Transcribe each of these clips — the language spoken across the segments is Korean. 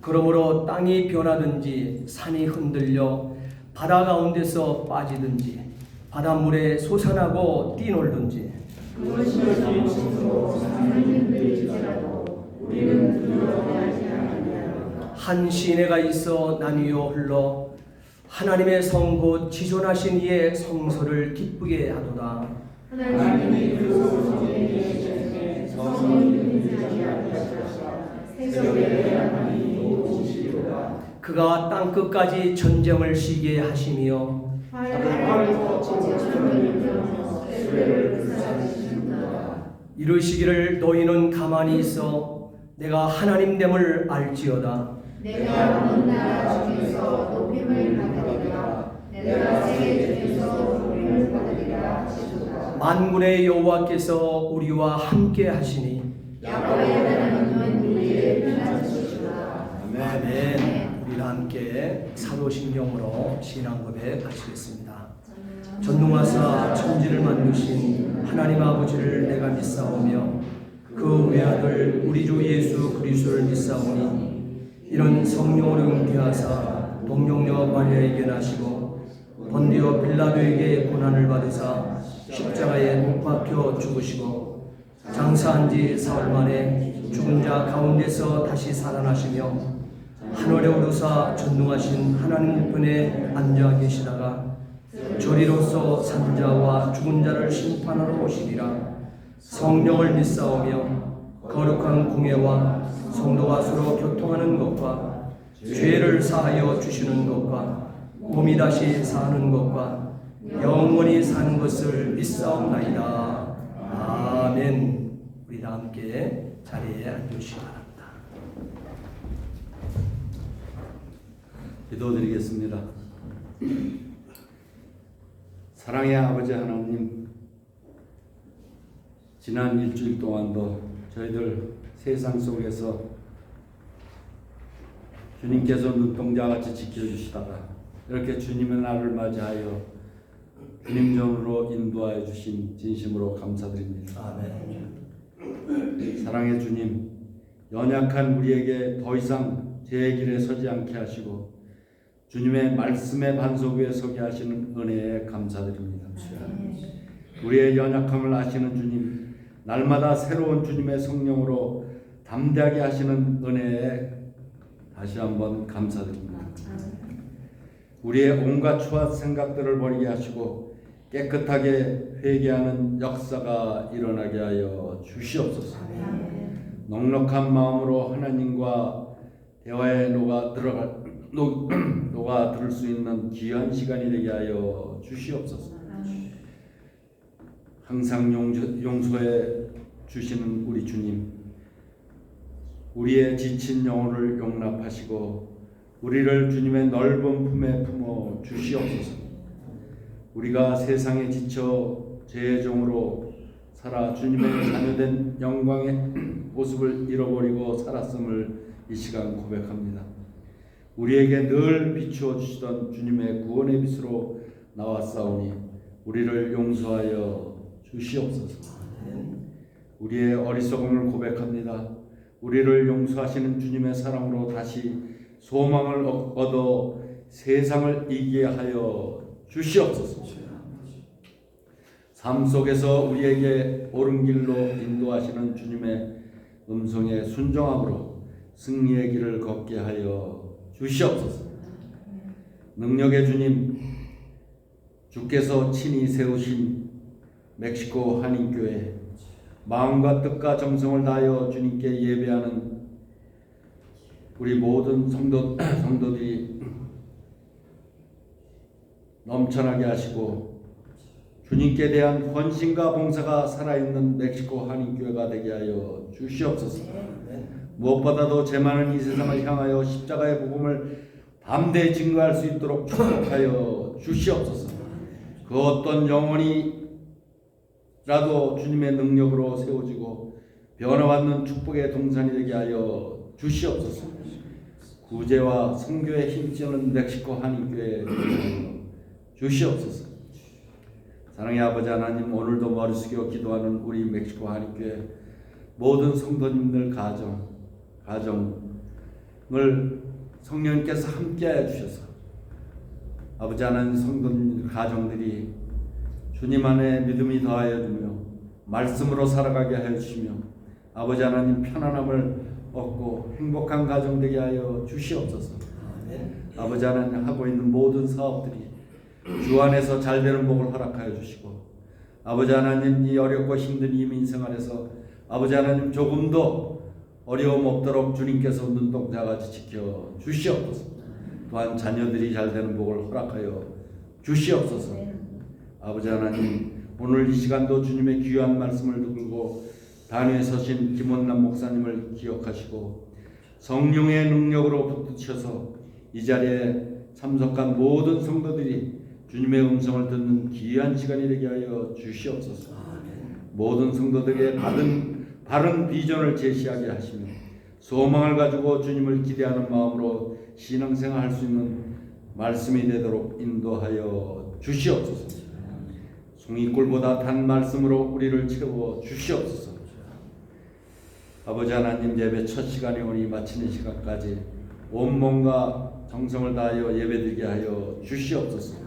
그러므로 땅이 변하든지 산이 흔들려 바다 가운데서 빠지든지 바닷물에 솟아나고 뛰놀든지 그것이 정신으로 산을 흔들지라도 우리는 두려워하지 아니하리라. 한 시내가 있어 나뉘어 흘러 하나님의 성 곧 지존하신 이의 성소를 기쁘게 하도다. 하나님이 그 성에 계시되 성이 흔들리지 아니하시라. 세상에 하나님이 오시리로다. 그가 땅끝까지 전쟁을 시게 하시며 활과 천천히 일어나서 세례를 불사르시는도다. 이르시기를 너희는 가만히 있어 내가 하나님됨을 알지어다. 내가 온 나라 중에서 높임을 받으리라. 내가 세계 중에서 높임을 받으리라 하시도다. 만군의 여호와께서 우리와 함께 하시니 야곱의 하나님은 우리의 편하시리라. 아멘. 우리가 함께 사도신경으로 신앙 고백하시겠습니다. 전능하사 천지를 만드신 하나님 아버지를 내가 믿사오며 그 외아들 우리 주 예수 그리스도를 믿사오니 이런 성령을 응케하사 동정녀 마리아에게 나시고 본디오 빌라도에게 고난을 받으사 십자가에 못 박혀 죽으시고 장사한 지 사흘 만에 죽은 자 가운데서 다시 살아나시며 하늘에 오르사 전능하신 하나님 편에 앉아 계시다가 저리로서 산자와 죽은 자를 심판하러 오시리라. 성령을 믿사오며 거룩한 공예와 성도가 서로 교통하는 것과 죄를 사하여 주시는 것과 몸이 다시 사는 것과 영원히 사는 것을 믿사옵나이다. 아멘. 우리 다 함께 자리에 앉으시기 바랍니다. 기도드리겠습니다. 사랑의 아버지 하나님, 지난 일주일 동안도 저희들 세상 속에서 주님께서 눈동자같이 지켜주시다가 이렇게 주님의 날을 맞이하여 주님 전으로 인도하여 주신 진심으로 감사드립니다. 아멘. 사랑의 주님, 연약한 우리에게 더 이상 제 길에 서지 않게 하시고 주님의 말씀의 반석 위에 서게 하시는 은혜에 감사드립니다. 우리의 연약함을 아시는 주님, 날마다 새로운 주님의 성령으로 담대하게 하시는 은혜에 다시 한번 감사드립니다. 우리의 온갖 추한 생각들을 버리게 하시고 깨끗하게 회개하는 역사가 일어나게 하여 주시옵소서. 넉넉한 마음으로 하나님과 대화에 녹아 들을 수 있는 귀한 시간이 되게 하여 주시옵소서. 항상 용서해 주시는 우리 주님, 우리의 지친 영혼을 용납하시고 우리를 주님의 넓은 품에 품어 주시옵소서. 우리가 세상에 지쳐 죄의 종으로 살아 주님의 자녀된 영광의 모습을 잃어버리고 살았음을 이 시간 고백합니다. 우리에게 늘 비추어 주시던 주님의 구원의 빛으로 나왔사오니 우리를 용서하여 주시옵소서. 우리의 어리석음을 고백합니다. 우리를 용서하시는 주님의 사랑으로 다시 소망을 얻어 세상을 이기게 하여 주시옵소서. 삶 속에서 우리에게 옳은 길로 인도하시는 주님의 음성에 순종함으로 승리의 길을 걷게 하여 주시옵소서. 능력의 주님, 주께서 친히 세우신 멕시코 한인교회, 마음과 뜻과 정성을 다하여 주님께 예배하는 우리 모든 성도들이 넘쳐나게 하시고 주님께 대한 헌신과 봉사가 살아있는 멕시코 한인교회가 되게 하여 주시옵소서. 무엇보다도 제 많은 이 세상을 향하여 십자가의 복음을 담대히 증거할 수 있도록 축복하여 주시옵소서. 그 어떤 영혼이라도 주님의 능력으로 세워지고 변화받는 축복의 동산이 되게 하여 주시옵소서. 구제와 선교에 힘쓰는 멕시코 한인교회 주시옵소서. 사랑의 아버지 하나님, 오늘도 머리 숙여 기도하는 우리 멕시코 한인교회 모든 성도님들 가정 성령님께서 함께하여 주셔서 아버지 하나님 성도 가정들이 주님 안에 믿음이 더하여 주며 말씀으로 살아가게 하여 주시며 아버지 하나님 편안함을 얻고 행복한 가정 되게 하여 주시옵소서. 아버지 하나님 하고 있는 모든 사업들이 주 안에서 잘 되는 복을 허락하여 주시고 아버지 하나님 이 어렵고 힘든 이 민생활에서 아버지 하나님 조금도 어려움 없도록 주님께서 눈동자같이 지켜 주시옵소서. 또한 자녀들이 잘 되는 복을 허락하여 주시옵소서. 아버지 하나님 오늘 이 시간도 주님의 귀한 말씀을 듣고 단위에 서신 김원남 목사님을 기억하시고 성령의 능력으로 붙드셔서 이 자리에 참석한 모든 성도들이 주님의 음성을 듣는 귀한 시간이 되게 하여 주시옵소서. 모든 성도들에게 바른 비전을 제시하게 하시며 소망을 가지고 주님을 기대하는 마음으로 신앙생활 할 수 있는 말씀이 되도록 인도하여 주시옵소서. 송이꿀보다 단 말씀으로 우리를 채워 주시옵소서. 아버지 하나님 예배 첫 시간에 오니 마치는 시간까지 온몸과 정성을 다하여 예배드리게 하여 주시옵소서.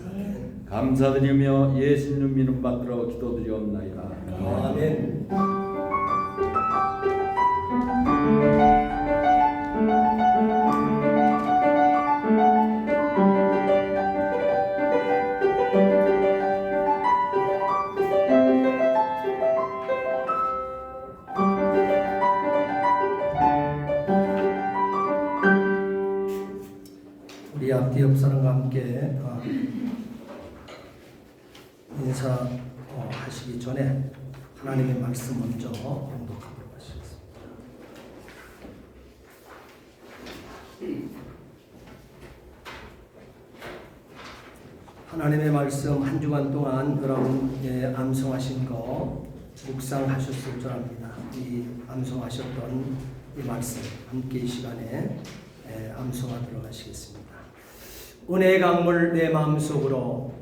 감사드리며 예수님 믿음 받들어 기도드리옵나이다. 아멘. 우리 앞뒤 옆 사람과 함께 인사 하시기 전에 하나님의 말씀 먼저 봉독하도록 하시겠습니다. 하나님의 말씀 한 주간 동안 여러분의 암송하신 거 묵상하셨을 줄 압니다. 이 암송하셨던 이 말씀 함께 이 시간에 암송하도록 하시겠습니다. 은혜의 강물 내 마음속으로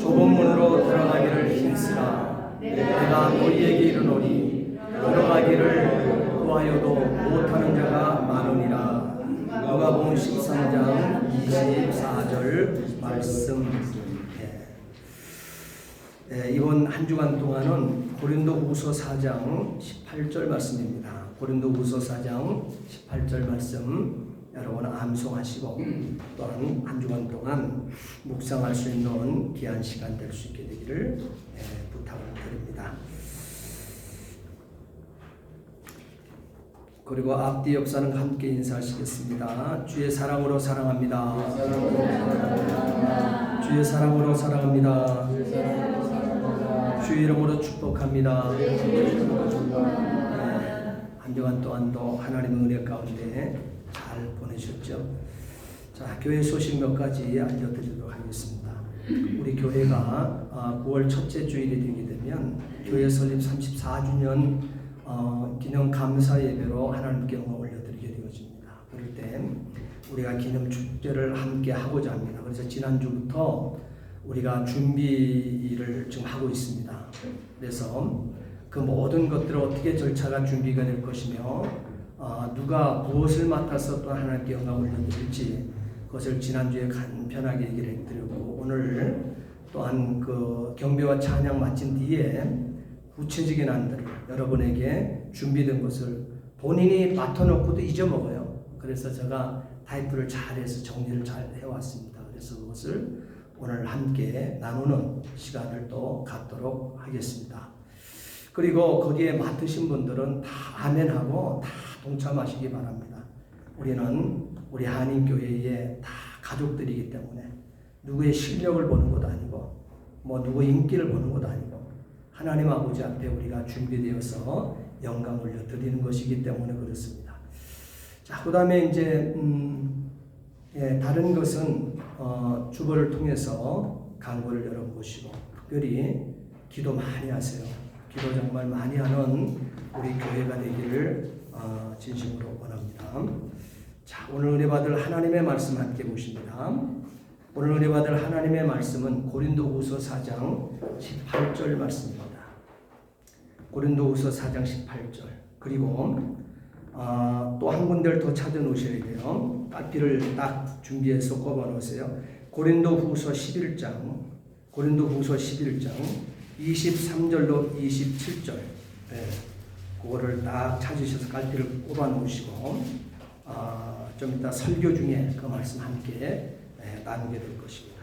좁은 문으로 들어가기를 힘쓰라. 내가 너희에게 이르노니 들어가기를 구하여도 못하는 자가 많으니라. 누가복음 13장 24절 말씀. 이번 한 주간 동안은 고린도후서 4장 18절 말씀입니다. 고린도후서 4장 18절 말씀 여러분 암송하시고 또한 한 주간 동안 묵상할 수 있는 귀한 시간 될 수 있게 되기를 부탁을 드립니다. 그리고 앞뒤 옆 사람과 함께 인사하시겠습니다. 주의 사랑으로 사랑합니다. 주의 사랑으로 사랑합니다. 주의 이름으로 축복합니다. 한 주간 동안도 하나님의 은혜 가운데 잘 보내셨죠? 자, 교회 소식 몇 가지 알려드리도록 하겠습니다. 우리 교회가 9월 첫째 주일이 되게 되면 교회 설립 34주년 기념 감사 예배로 하나님께 영광 올려드리게 되어집니다. 그럴 때 우리가 기념 축제를 함께 하고자 합니다. 그래서 지난주부터 우리가 준비를 지금 하고 있습니다. 그래서 그 모든 것들을 어떻게 절차가 준비가 될 것이며 누가 무엇을 맡아서 또 하나님께 영광 올려드릴지 그것을 지난주에 간편하게 얘기를 해드렸고 오늘 또한 그 경배와 찬양 마친 뒤에 구체적인 안들을 여러분에게 준비된 것을 본인이 맡아놓고도 잊어먹어요. 그래서 제가 타이프를 잘해서 정리를 잘 해왔습니다. 그래서 그것을 오늘 함께 나누는 시간을 또 갖도록 하겠습니다. 그리고 거기에 맡으신 분들은 다 아멘하고 다 동참하시기 바랍니다. 우리는 우리 한인교회의 다 가족들이기 때문에 누구의 실력을 보는 것도 아니고 누구의 인기를 보는 것도 아니고 하나님 아버지 앞에 우리가 준비되어서 영광 올려드리는 것이기 때문에 그렇습니다. 자, 그 다음에 이제 다른 것은 주보를 통해서 광고를 열어보시고 특별히 기도 많이 하세요. 기도 정말 많이 하는 우리 교회가 되기를 진심으로 원합니다. 자, 오늘 은혜 받을 하나님의 말씀 함께 보십니다. 오늘 은혜 받을 하나님의 말씀은 고린도후서 4장 18절 말씀입니다. 고린도후서 4장 18절. 그리고 또 한 군데를 더 찾아 놓으셔야 돼요. 빨피를 딱 준비해서 꼽아 놓으세요. 고린도후서 11장 23절로 27절. 그거를 딱 찾으셔서 깔피를 꼽아 놓으시고 좀 이따 설교 중에 그 말씀 함께 나누게 될 것입니다.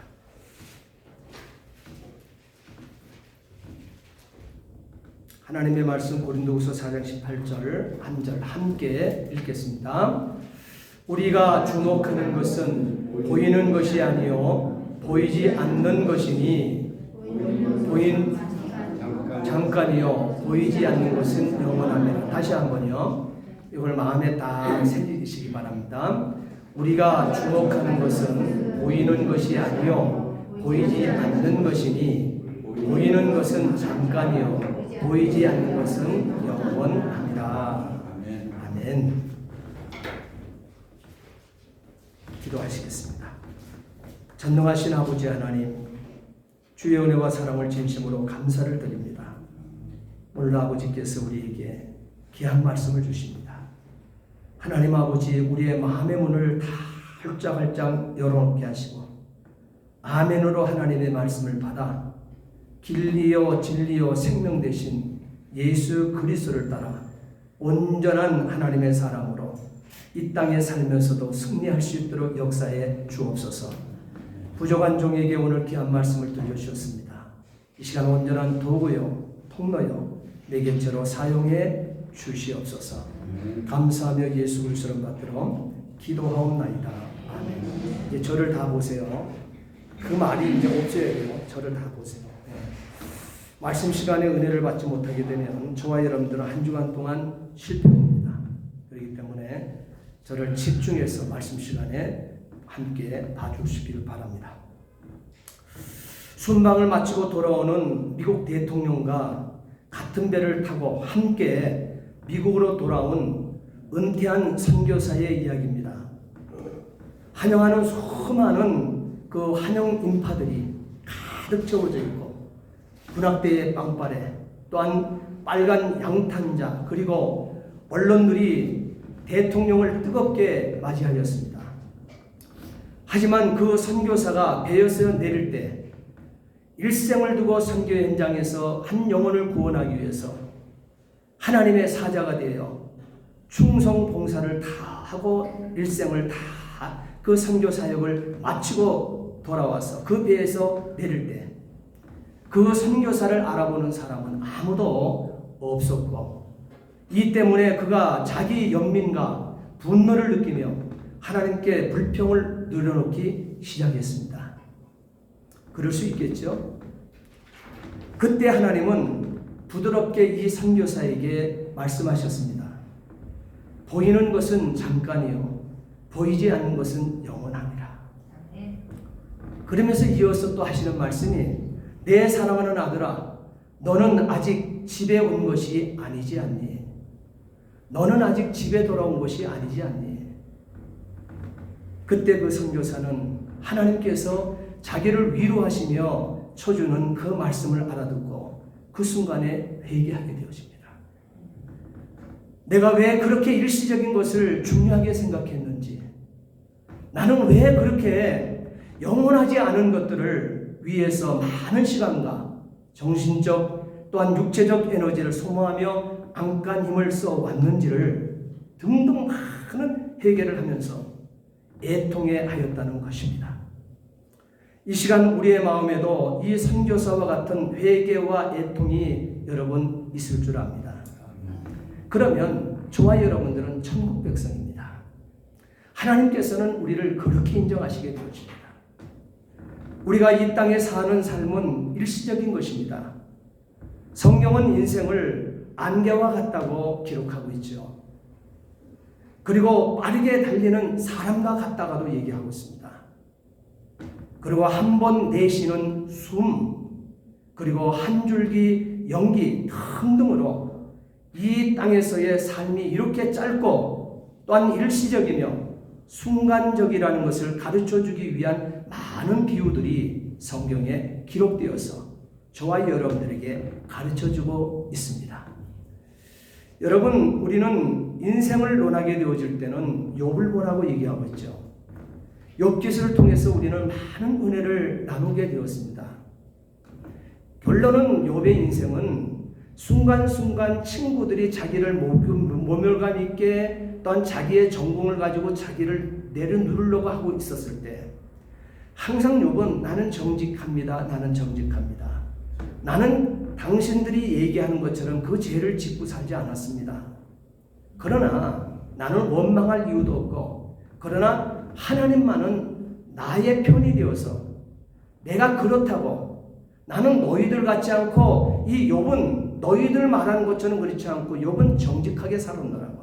하나님의 말씀 고린도후서 4장 18절 한 절 함께 읽겠습니다. 우리가 주목하는 것은 보이는 것이 아니요 보이지 않는 것이니 잠깐이요 보이지 않는 것은 영원합니다. 다시 한번요. 이걸 마음에 딱 새기시기 바랍니다. 우리가 주목하는 것은 보이는 것이 아니요 보이지 않는 것이니 보이는 것은 잠깐이요 보이지 않는 것은 영원합니다. 아멘. 기도하시겠습니다. 전능하신 아버지 하나님, 주의 은혜와 사랑을 진심으로 감사를 드립니다. 오늘 아버지께서 우리에게 귀한 말씀을 주십니다. 하나님 아버지, 우리의 마음의 문을 다 활짝활짝 열어놓게 하시고 아멘으로 하나님의 말씀을 받아 길리요 진리요 생명 되신 예수 그리스도를 따라 온전한 하나님의 사람으로 이 땅에 살면서도 승리할 수 있도록 역사에 주옵소서. 부족한 종에게 오늘 귀한 말씀을 들려주셨습니다. 이 시간 온전한 도구요 통로요 내 곁으로 사용해 주시옵소서. 감사하며 예수 그리스도를 받들어 기도하옵나이다. 아멘. 이제 저를 다 보세요. 그 말이 이제 없어야 돼요. 저를 다 보세요. 말씀 시간에 은혜를 받지 못하게 되면 저와 여러분들은 한 주간 동안 실패합니다. 그렇기 때문에 저를 집중해서 말씀 시간에 함께 봐주시기를 바랍니다. 순방을 마치고 돌아오는 미국 대통령과 같은 배를 타고 함께 미국으로 돌아온 은퇴한 선교사의 이야기입니다. 환영하는 수많은 그 환영 인파들이 가득 채워져 있고 군악대의 빵빠레 또한 빨간 양탄자 그리고 언론들이 대통령을 뜨겁게 맞이하였습니다. 하지만 그 선교사가 배에서 내릴 때 일생을 두고 선교 현장에서 한 영혼을 구원하기 위해서 하나님의 사자가 되어 충성 봉사를 다 하고 일생을 다 그 선교 사역을 마치고 돌아와서 그 배에서 내릴 때 그 선교사를 알아보는 사람은 아무도 없었고 이 때문에 그가 자기 연민과 분노를 느끼며 하나님께 불평을 늘어놓기 시작했습니다. 그럴 수 있겠죠? 그때 하나님은 부드럽게 이 선교사에게 말씀하셨습니다. 보이는 것은 잠깐이요 보이지 않는 것은 영원합니다. 그러면서 이어서 또 하시는 말씀이 내 사랑하는 아들아 너는 아직 집에 온 것이 아니지 않니? 너는 아직 집에 돌아온 것이 아니지 않니? 그때 그 선교사는 하나님께서 자기를 위로하시며 쳐주는 그 말씀을 알아듣고 그 순간에 회개하게 되어집니다. 내가 왜 그렇게 일시적인 것을 중요하게 생각했는지, 나는 왜 그렇게 영원하지 않은 것들을 위해서 많은 시간과 정신적 또한 육체적 에너지를 소모하며 안간 힘을 써왔는지를 등등 많은 회개를 하면서 애통해 하였다는 것입니다. 이 시간 우리의 마음에도 이 선교사와 같은 회개와 애통이 여러분 있을 줄 압니다. 그러면 저와 여러분들은 천국 백성입니다. 하나님께서는 우리를 그렇게 인정하시게 되었습니다. 우리가 이 땅에 사는 삶은 일시적인 것입니다. 성경은 인생을 안개와 같다고 기록하고 있죠. 그리고 빠르게 달리는 사람과 같다가도 얘기하고 있습니다. 그리고 한 번 내쉬는 숨, 그리고 한 줄기 연기 등등으로 이 땅에서의 삶이 이렇게 짧고 또한 일시적이며 순간적이라는 것을 가르쳐주기 위한 많은 비유들이 성경에 기록되어서 저와 여러분들에게 가르쳐주고 있습니다. 여러분, 우리는 인생을 논하게 되어질 때는 욥을 보라고 얘기하고 있죠. 욥기서를 통해서 우리는 많은 은혜를 나누게 되었습니다. 결론은 욥의 인생은 순간순간 친구들이 자기를 모멸감 있게 또한 자기의 전공을 가지고 자기를 내려누르려고 하고 있었을 때 항상 욥은 나는 정직합니다. 나는 정직합니다. 나는 당신들이 얘기하는 것처럼 그 죄를 짓고 살지 않았습니다. 그러나 나는 원망할 이유도 없고 그러나 하나님만은 나의 편이 되어서 내가 그렇다고 나는 너희들 같지 않고 이 욥은 너희들 말하는 것처럼 그렇지 않고 욥은 정직하게 살았노라고.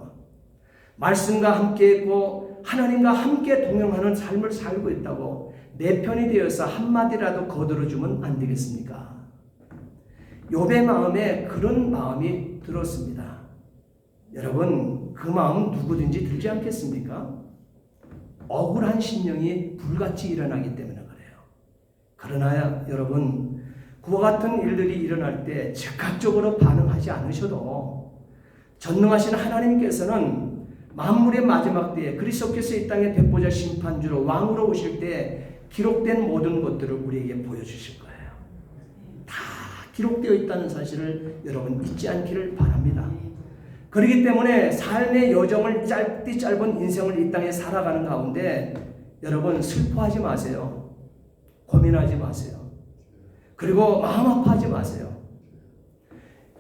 말씀과 함께 있고 하나님과 함께 동행하는 삶을 살고 있다고 내 편이 되어서 한마디라도 거들어주면 안 되겠습니까? 욥의 마음에 그런 마음이 들었습니다. 여러분 그 마음은 누구든지 들지 않겠습니까? 억울한 심령이 불같이 일어나기 때문에 그래요. 그러나 여러분 그와 같은 일들이 일어날 때 즉각적으로 반응하지 않으셔도 전능하신 하나님께서는 만물의 마지막 때에 그리스도께서 이 땅에 백보자 심판주로 왕으로 오실 때 기록된 모든 것들을 우리에게 보여주실 거예요. 다 기록되어 있다는 사실을 여러분 잊지 않기를 바랍니다. 그렇기 때문에 삶의 여정을 짧은 인생을 이 땅에 살아가는 가운데 여러분 슬퍼하지 마세요. 고민하지 마세요. 그리고 마음 아파하지 마세요.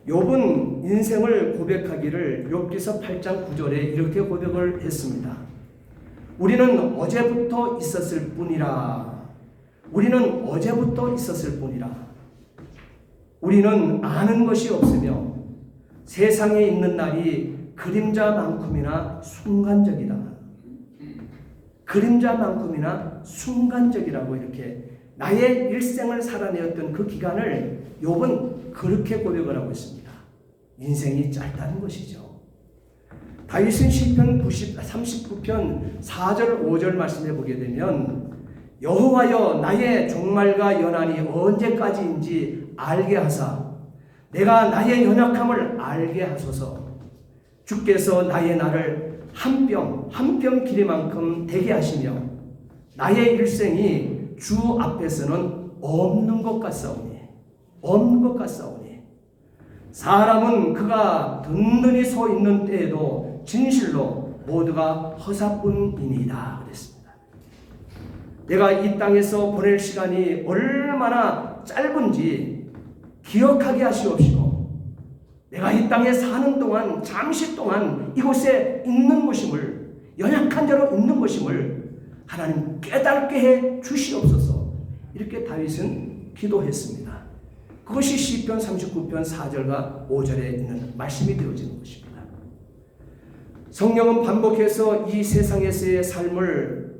욥은 인생을 고백하기를 욥기서 8장 9절에 이렇게 고백을 했습니다. 우리는 어제부터 있었을 뿐이라. 우리는 어제부터 있었을 뿐이라. 우리는 아는 것이 없으며 세상에 있는 날이 그림자만큼이나 순간적이다. 그림자만큼이나 순간적이라고 이렇게 나의 일생을 살아내었던 그 기간을 욥은 그렇게 고백을 하고 있습니다. 인생이 짧다는 것이죠. 다윗은 시편 39편 4절 5절 말씀해 보게 되면 여호와여 나의 종말과 연한이 언제까지인지 알게 하사 내가 나의 연약함을 알게 하소서. 주께서 나의 날을 한 뼘 길이만큼 되게 하시며 나의 일생이 주 앞에서는 없는 것 같사오니 사람은 그가 든든히 서 있는 때에도 진실로 모두가 허사뿐이니이다 그랬습니다. 내가 이 땅에서 보낼 시간이 얼마나 짧은지 기억하게 하시옵시고 내가 이 땅에 사는 동안 잠시 동안 이곳에 있는 것임을 연약한 자로 있는 것임을 하나님 깨닫게 해 주시옵소서. 이렇게 다윗은 기도했습니다. 그것이 시편 39편 4절과 5절에 있는 말씀이 되어지는 것입니다. 성령은 반복해서 이 세상에서의 삶을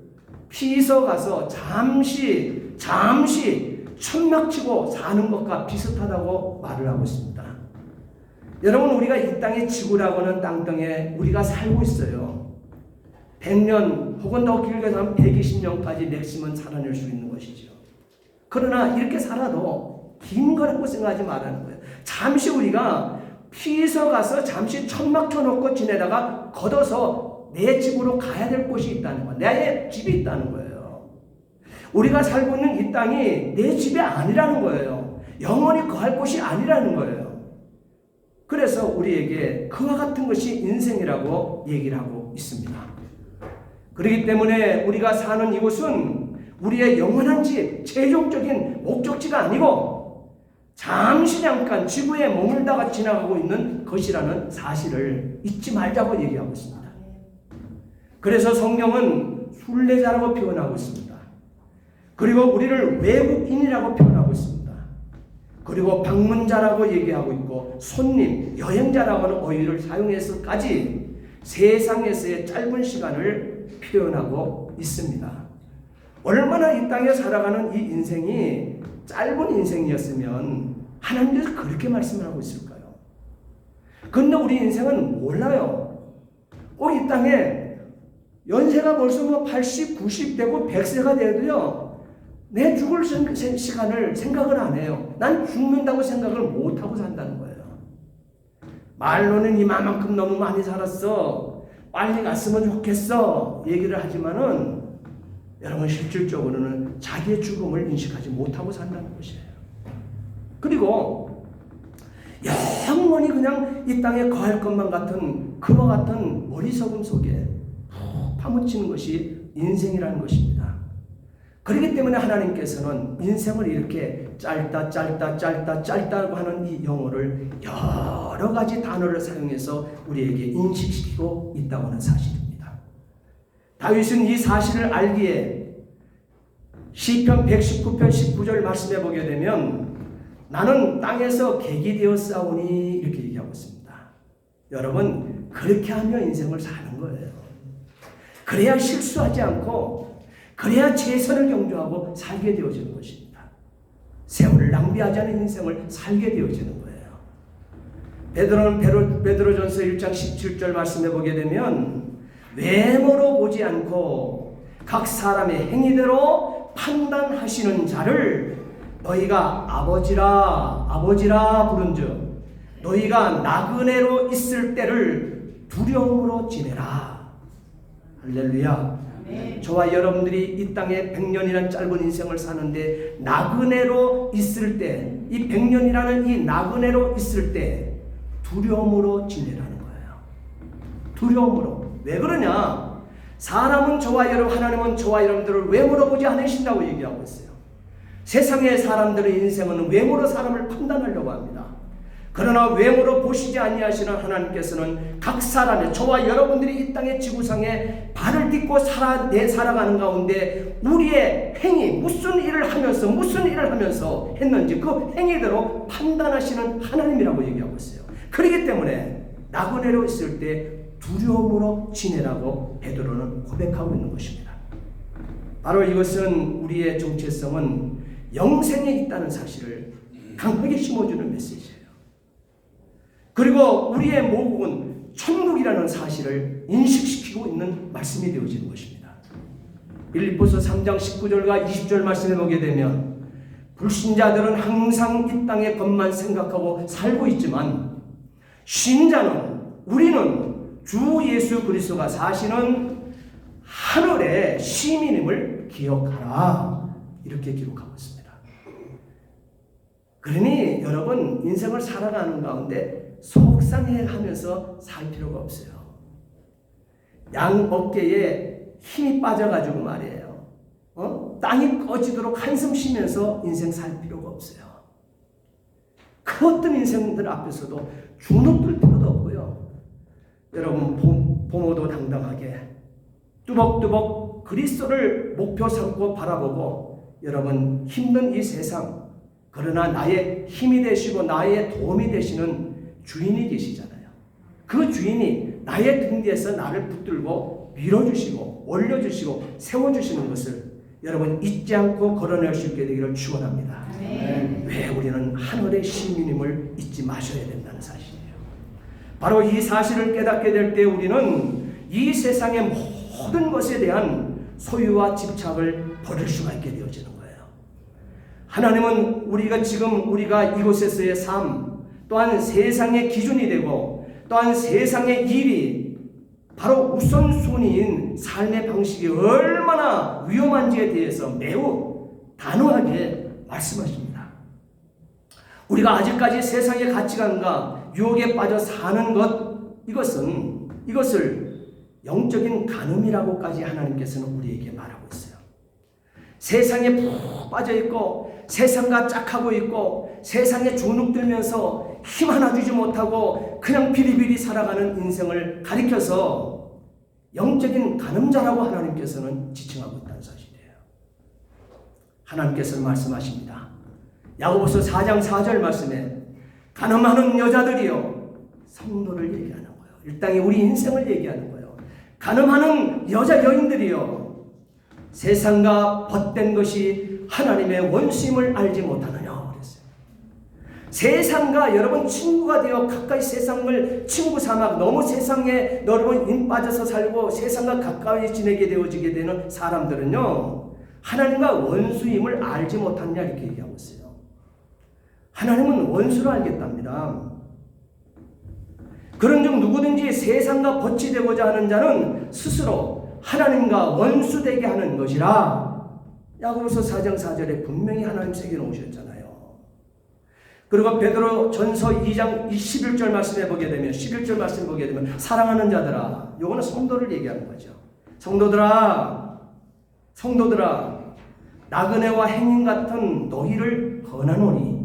피서 가서 잠시 천막치고 사는 것과 비슷하다고 말을 하고 있습니다. 여러분 우리가 이 땅에 지구라고 하는 땅덩이에 우리가 살고 있어요. 100년 혹은 더 길게 하면 120년까지 맥시멈 살아낼 수 있는 것이죠. 그러나 이렇게 살아도 긴 거라고 생각하지 말라는 거예요. 잠시 우리가 피서 가서 잠시 천막 쳐놓고 지내다가 걷어서 내 집으로 가야 될 곳이 있다는 거예요. 내 집이 있다는 거예요. 우리가 살고 있는 이 땅이 내 집이 아니라는 거예요. 영원히 거할 곳이 아니라는 거예요. 그래서 우리에게 그와 같은 것이 인생이라고 얘기를 하고 있습니다. 그렇기 때문에 우리가 사는 이곳은 우리의 영원한 집, 최종적인 목적지가 아니고 잠시 잠깐 지구에 머물다가 지나가고 있는 것이라는 사실을 잊지 말자고 얘기하고 있습니다. 그래서 성경은 순례자라고 표현하고 있습니다. 그리고 우리를 외국인이라고 표현하고 있습니다. 그리고 방문자라고 얘기하고 있고 손님, 여행자라고 하는 어휘를 사용해서까지 세상에서의 짧은 시간을 표현하고 있습니다. 얼마나 이 땅에 살아가는 이 인생이 짧은 인생이었으면 하나님께서 그렇게 말씀을 하고 있을까요? 그런데 우리 인생은 몰라요. 이 땅에 연세가 벌써 80, 90 되고 100세가 돼도요, 내 죽을 시간을 생각을 안 해요. 난 죽는다고 생각을 못하고 산다는 거예요. 말로는 이만큼 너무 많이 살았어. 빨리 갔으면 좋겠어. 얘기를 하지만은 여러분 실질적으로는 자기의 죽음을 인식하지 못하고 산다는 것이에요. 그리고 영원히 그냥 이 땅에 거할 것만 같은 그와 같은 어리석음 속에 파묻히는 것이 인생이라는 것입니다. 그렇기 때문에 하나님께서는 인생을 이렇게 짧다고 하는 이 영어를 여러 가지 단어를 사용해서 우리에게 인식시키고 있다고 하는 사실입니다. 다윗은 이 사실을 알기에 시편 119편 19절 말씀해 보게 되면 나는 땅에서 객이 되어 싸우니 이렇게 얘기하고 있습니다. 여러분 그렇게 하며 인생을 사는 거예요. 그래야 실수하지 않고 그래야 최선을 경주하고 살게 되어지는 것입니다. 세월을 낭비하지 않은 인생을 살게 되어지는 거예요. 베드로는 베드로전서 1장 17절 말씀해 보게 되면 외모로 보지 않고 각 사람의 행위대로 판단하시는 자를 너희가 아버지라 부른즉 너희가 나그네로 있을 때를 두려움으로 지내라. 할렐루야. 저와 여러분들이 이 땅에 100년이라는 짧은 인생을 사는데 나그네로 있을 때, 이 100년이라는 이 나그네로 있을 때 두려움으로 지내라는 거예요. 두려움으로. 왜 그러냐? 사람은 저와 여러분, 하나님은 저와 여러분들을 외모로 보지 않으신다고 얘기하고 있어요. 세상의 사람들의 인생은 외모로 사람을 판단하려고 합니다. 그러나 외모로 보시지 아니하시는 하나님께서는 각 사람의 저와 여러분들이 이 땅의 지구상에 발을 딛고 살아가는 가운데 우리의 행위 무슨 일을 하면서 했는지 그 행위대로 판단하시는 하나님이라고 얘기하고 있어요. 그렇기 때문에 나그네로 있을 때 두려움으로 지내라고 베드로는 고백하고 있는 것입니다. 바로 이것은 우리의 정체성은 영생에 있다는 사실을 강하게 심어주는 메시지예요. 그리고 우리의 모국은 천국이라는 사실을 인식시키고 있는 말씀이 되어지는 것입니다. 빌립보서 3장 19절과 20절 말씀해 보게 되면 불신자들은 항상 이 땅의 것만 생각하고 살고 있지만 우리는 주 예수 그리스도가 사시는 하늘의 시민임을 기억하라. 이렇게 기록하고 있습니다. 그러니 여러분 인생을 살아가는 가운데 속상해하면서 살 필요가 없어요. 양 어깨에 힘이 빠져가지고 말이에요. 땅이 꺼지도록 한숨 쉬면서 인생 살 필요가 없어요. 그 어떤 인생들 앞에서도 주눅들 필요도 없고요. 여러분 부모도 당당하게 뚜벅뚜벅 그리스도를 목표 삼고 바라보고 여러분 힘든 이 세상 그러나 나의 힘이 되시고 나의 도움이 되시는 주인이 계시잖아요. 그 주인이 나의 등 뒤에서 나를 붙들고 밀어주시고 올려주시고 세워주시는 것을 여러분 잊지 않고 걸어낼 수 있게 되기를 축원합니다. 왜 우리는 하늘의 시민임을 잊지 마셔야 된다는 사실이에요. 바로 이 사실을 깨닫게 될 때 우리는 이 세상의 모든 것에 대한 소유와 집착을 버릴 수가 있게 되어지는 거예요. 하나님은 우리가 이곳에서의 삶 또한 세상의 기준이 되고 또한 세상의 일이 바로 우선순위인 삶의 방식이 얼마나 위험한지에 대해서 매우 단호하게 말씀하십니다. 우리가 아직까지 세상의 가치관과 유혹에 빠져 사는 이것을 영적인 간음이라고까지 하나님께서는 우리에게 말하고 있어요. 세상에 푹 빠져 있고 세상과 짝하고 있고 세상에 주눅들면서 힘 하나 주지 못하고 그냥 비리비리 살아가는 인생을 가리켜서 영적인 간음자라고 하나님께서는 지칭하고 있다는 사실이에요. 하나님께서는 말씀하십니다. 야고보서 4장 4절 말씀에 간음하는 여자들이요 성도를 얘기하는 거예요. 이 땅에 우리 인생을 얘기하는 거예요. 간음하는 여인들이요 세상과 벗된 것이 하나님의 원수임을 알지 못하느냐 그랬어요. 세상과 여러분 친구가 되어 가까이 세상을 친구 삼아 너무 세상에 여러분 인 빠져서 살고 세상과 가까이 지내게 되어지게 되는 사람들은요 하나님과 원수임을 알지 못하느냐 이렇게 얘기하고 있어요. 하나님은 원수로 알겠답니다. 그런즉 누구든지 세상과 벗이 되고자 하는 자는 스스로 하나님과 원수되게 하는 것이라. 야고보서 4장 4절에 분명히 하나님 새겨놓으셨잖아요. 그리고 베드로 전서 2장 11절 말씀해 보게 되면 11절 말씀 보게 되면 사랑하는 자들아, 요거는 성도를 얘기하는 거죠. 성도들아 나그네와 행인 같은 너희를 권하노니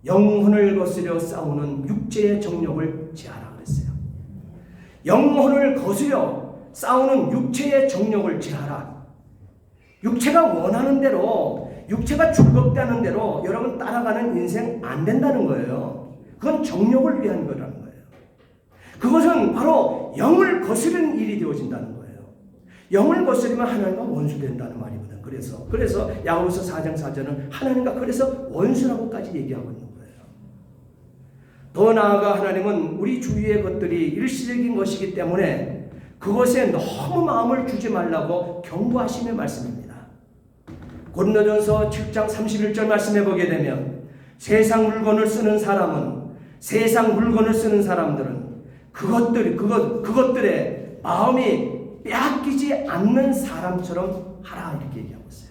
영혼을 거스려 싸우는 육체의 정욕을 제하라 그랬어요. 영혼을 거스려 싸우는 육체의 정욕을 제하라. 육체가 원하는 대로, 육체가 즐겁다는 대로 여러분 따라가는 인생 안 된다는 거예요. 그건 정욕을 위한 거라는 거예요. 그것은 바로 영을 거스르는 일이 되어진다는 거예요. 영을 거스르면 하나님과 원수된다는 말이거든. 그래서 야고보서 4장 4절은 하나님과 그래서 원수라고까지 얘기하고 있는 거예요. 더 나아가 하나님은 우리 주위의 것들이 일시적인 것이기 때문에 그것에 너무 마음을 주지 말라고 경고하시는 말씀입니다. 고린도전서 7장 31절 말씀해 보게 되면 세상 물건을 쓰는 사람들은 그것들의 마음이 빼앗기지 않는 사람처럼 하라 이렇게 얘기하고 있어요.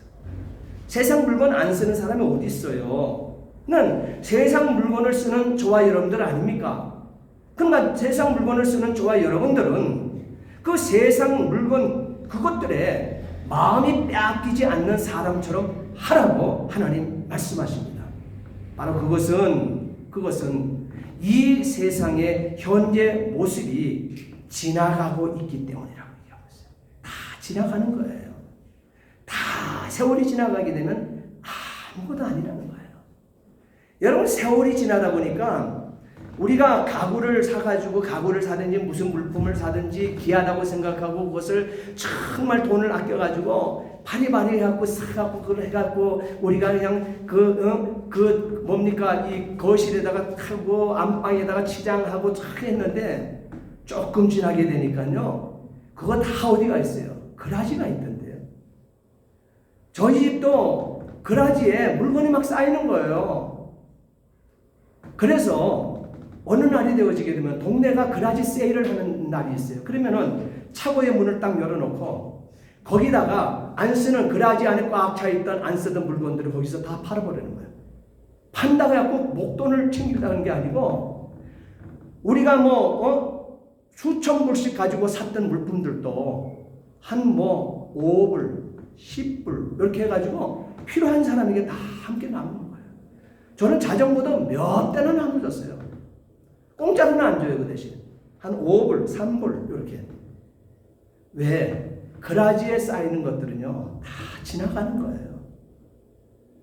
세상 물건 안 쓰는 사람이 어디 있어요? 는 세상 물건을 쓰는 저와 여러분들 아닙니까? 그러니까 세상 물건을 쓰는 저와 여러분들은 그 세상 물건 그것들에 마음이 빼앗기지 않는 사람처럼 하라고 하나님 말씀하십니다. 바로 그것은 이 세상의 현재 모습이 지나가고 있기 때문이라고 얘기하고 있어요. 다 지나가는 거예요. 다 세월이 지나가게 되면 아무것도 아니라는 거예요. 여러분, 세월이 지나다 보니까 우리가 가구를 사든지 무슨 물품을 사든지 귀하다고 생각하고 그것을 정말 돈을 아껴가지고 바리바리 해갖고 사갖고 그걸 해갖고 우리가 그냥 이 거실에다가 타고 안방에다가 치장하고 탁 했는데 조금 지나게 되니까요. 그거 다 어디가 있어요? 그라지가 있던데요. 저희 집도 그라지에 물건이 막 쌓이는 거예요. 그래서 어느 날이 되어지게 되면 동네가 그라지 세일을 하는 날이 있어요. 그러면은 차고의 문을 딱 열어놓고 거기다가 안 쓰는 그라지 안에 꽉 차있던 안 쓰던 물건들을 거기서 다 팔아버리는 거예요. 판다고 해갖고 목돈을 챙기려는 게 아니고 우리가 수천 불씩 가지고 샀던 물품들도 한 5불, 10불 이렇게 해가지고 필요한 사람에게 다 함께 나누는 거예요. 저는 자전거도 몇 대는 나눠줬어요. 공짜로는 안 줘요. 그 대신 한 5불, 3불 이렇게. 왜? 그라지에 쌓이는 것들은요 다 지나가는 거예요.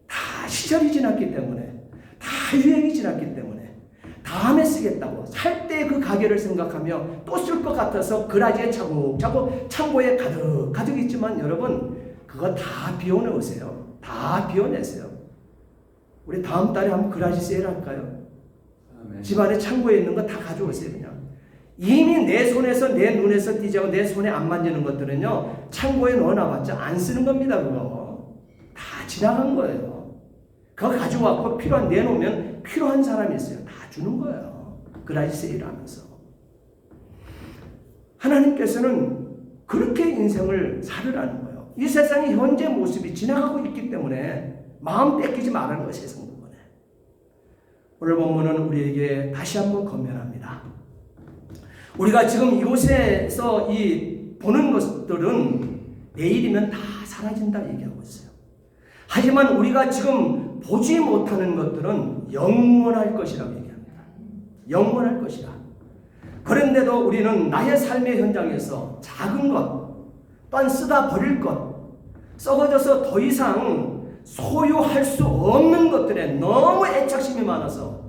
다 시절이 지났기 때문에, 다 유행이 지났기 때문에 다음에 쓰겠다고 살 때 그 가게를 생각하며 또 쓸 것 같아서 그라지에 차곡차곡 창고에 가득 있지만 여러분 그거 다 비워내세요. 다 비워내세요. 우리 다음 달에 한번 그라지 세일 할까요? 집안에 창고에 있는 거 다 가져오세요. 그냥 이미 내 손에서 내 눈에서 띄자고 내 손에 안 만지는 것들은요 창고에 넣어놔봤자 안 쓰는 겁니다. 그거 다 지나간 거예요. 그거 가져와서 내놓으면 필요한 사람이 있어요. 다 주는 거예요. 그라지 세일하면서 하나님께서는 그렇게 인생을 살으라는 거예요. 이 세상의 현재 모습이 지나가고 있기 때문에 마음 뺏기지 말라는 거예요. 세상 부분에. 오늘 본문은 우리에게 다시 한번 권면합니다. 우리가 지금 이곳에서 보는 것들은 내일이면 다 사라진다 얘기하고 있어요. 하지만 우리가 지금 보지 못하는 것들은 영원할 것이라고 얘기합니다. 영원할 것이라. 그런데도 우리는 나의 삶의 현장에서 작은 것, 또한 쓰다 버릴 것, 썩어져서 더 이상 소유할 수 없는 것들에 너무 애착심이 많아서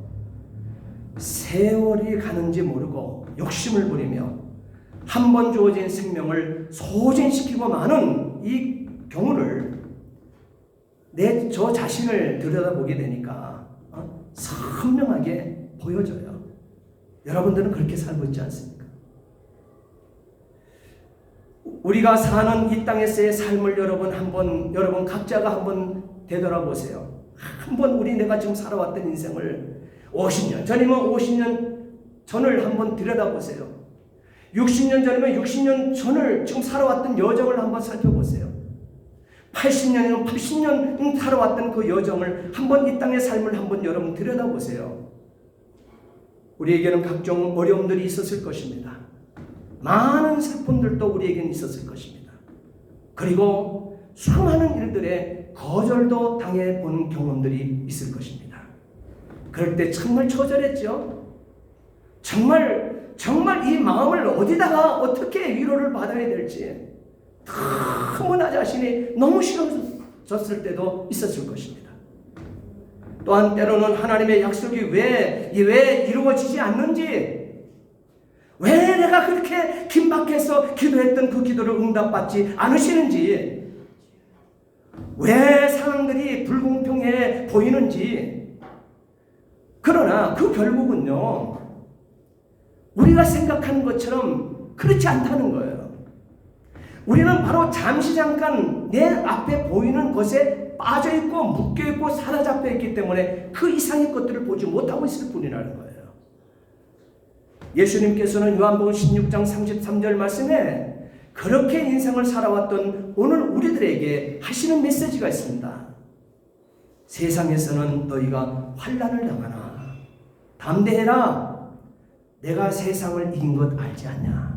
세월이 가는지 모르고 욕심을 부리며 한 번 주어진 생명을 소진시키고 마는 이 경우를 저 자신을 들여다보게 되니까 선명하게 보여져요. 여러분들은 그렇게 살고 있지 않습니까? 우리가 사는 이 땅에서의 삶을 여러분 각자가 한번 되돌아보세요. 한번 내가 지금 살아왔던 인생을 50년 전이면 50년 전을 한번 들여다보세요. 60년 전이면 60년 전을 지금 살아왔던 여정을 한번 살펴보세요. 80년이면 80년 살아왔던 그 여정을 한번 이 땅의 삶을 한번 여러분 들여다보세요. 우리에게는 각종 어려움들이 있었을 것입니다. 많은 슬픔들도 우리에게는 있었을 것입니다. 그리고 수많은 일들에 거절도 당해본 경험들이 있을 것입니다. 그럴 때 정말 처절했죠. 정말 이 마음을 어디다가 어떻게 위로를 받아야 될지 너무 나 자신이 너무 싫어졌을 때도 있었을 것입니다. 또한 때로는 하나님의 약속이 왜 이루어지지 않는지, 왜 내가 그렇게 긴박해서 기도했던 그 기도를 응답받지 않으시는지, 왜 상황들이 불공평해 보이는지. 그러나 그 결국은요, 우리가 생각하는 것처럼 그렇지 않다는 거예요. 우리는 바로 잠시 잠깐 내 앞에 보이는 것에 빠져있고 묶여있고 사로잡혀 있기 때문에 그 이상의 것들을 보지 못하고 있을 뿐이라는 거예요. 예수님께서는 요한복음 16장 33절 말씀에 그렇게 인생을 살아왔던 오늘 우리들에게 하시는 메시지가 있습니다. 세상에서는 너희가 환난을 당하나 담대해라. 내가 세상을 이긴 것 알지 않냐?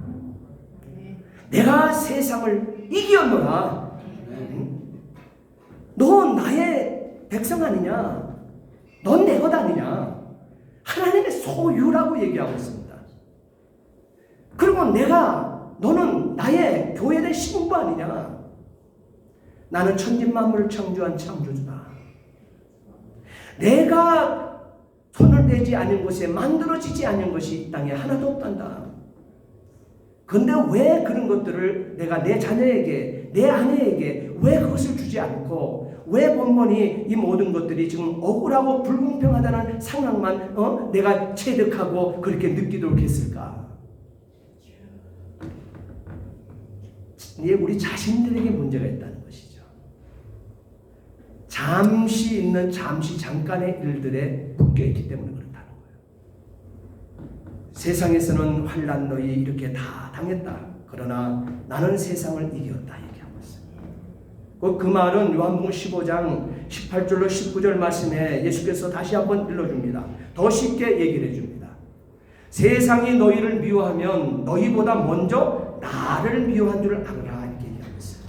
내가 세상을 이겼노라. 너 나의 백성 아니냐? 넌 내 것 아니냐? 하나님의 소유라고 얘기하고 있습니다. 그리고 너는 나의 교회의 신부 아니냐? 나는 천진만물을 창조한 창조주다. 내가 손을 대지 않은 곳에 만들어지지 않은 것이 이 땅에 하나도 없단다. 그런데 왜 그런 것들을 내가 내 자녀에게, 내 아내에게 왜 그것을 주지 않고 왜 번번이 이 모든 것들이 지금 억울하고 불공평하다는 상황만 내가 체득하고 그렇게 느끼도록 했을까? 이게 우리 자신들에게 문제가 있다는 것이죠. 잠시 잠깐의 일들에 묶여있기 때문에 그렇다는 거예요. 세상에서는 환난 너희 이렇게 다 당했다. 그러나 나는 세상을 이겼다 얘기하고 있어요. 그 말은 요한복음 15장 18절로 19절 말씀에 예수께서 다시 한번 일러줍니다. 더 쉽게 얘기를 해줍니다. 세상이 너희를 미워하면 너희보다 먼저 나를 미워한 줄 알아라 이렇게 얘기하고 있어요.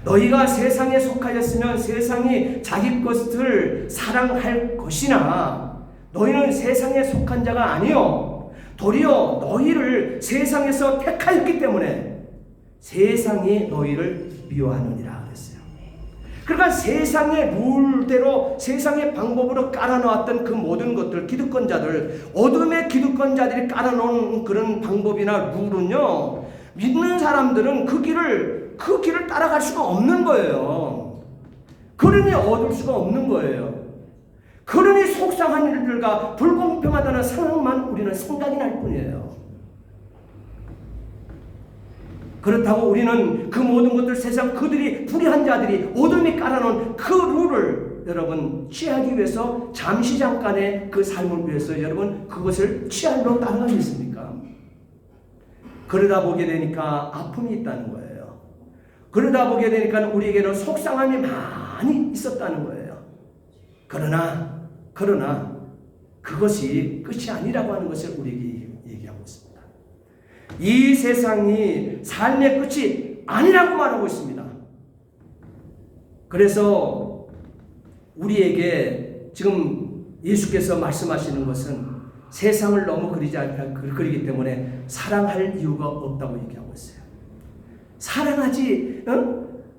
너희가 세상에 속하였으면 세상이 자기 것을 사랑할 것이나 너희는 세상에 속한 자가 아니요 도리어 너희를 세상에서 택하였기 때문에 세상이 너희를 미워하느니라 그랬어요. 그러니까 세상의 룰대로 세상의 방법으로 깔아놓았던 그 모든 것들, 기득권자들, 어둠의 기득권자들이 깔아놓은 그런 방법이나 룰은요, 믿는 사람들은 그 길을 따라갈 수가 없는 거예요. 그러니 얻을 수가 없는 거예요. 그러니 속상한 일들과 불공평하다는 상황만 우리는 생각이 날 뿐이에요. 그렇다고 우리는 그 모든 것들 세상 그들이 불의한 자들이 어둠이 깔아놓은 그 룰을 여러분 취하기 위해서 잠시 잠깐의 그 삶을 위해서 여러분 그것을 취하려고 따라가겠습니까? 그러다 보게 되니까 아픔이 있다는 거예요. 그러다 보게 되니까 우리에게는 속상함이 많이 있었다는 거예요. 그러나 그것이 끝이 아니라고 하는 것을 우리에게 얘기하고 있습니다. 이 세상이 삶의 끝이 아니라고 말하고 있습니다. 그래서 우리에게 지금 예수께서 말씀하시는 것은 세상을 너무 그리기 때문에 사랑할 이유가 없다고 얘기하고 있어요. 사랑하지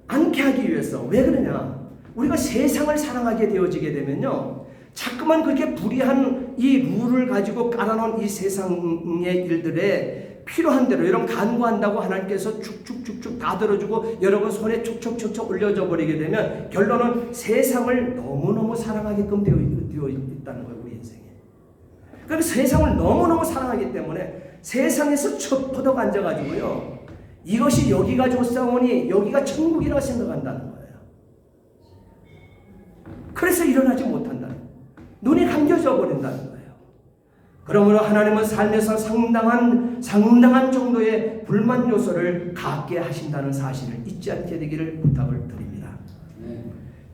않게 하기 위해서. 왜 그러냐? 우리가 세상을 사랑하게 되어지게 되면요, 자꾸만 그렇게 불의한 이 룰을 가지고 깔아놓은 이 세상의 일들에 필요한 대로 여러분 간구한다고 하나님께서 축축축축 다 들어주고 여러분 손에 촉촉촉촉 올려져 버리게 되면 결론은 세상을 너무너무 사랑하게끔 되어 있다는 거예요. 우리 인생에. 그러니까 세상을 너무너무 사랑하기 때문에 세상에서 척퍼덕 앉아가지고요, 이것이 여기 가지고 싸우니 여기가 천국이라고 생각한다는 거예요. 그래서 일어나지 못한다는 거예요. 눈이 감겨져 버린다는 거예요. 그러므로 하나님은 삶에서 상당한 정도의 불만 요소를 갖게 하신다는 사실을 잊지 않게 되기를 부탁을 드립니다.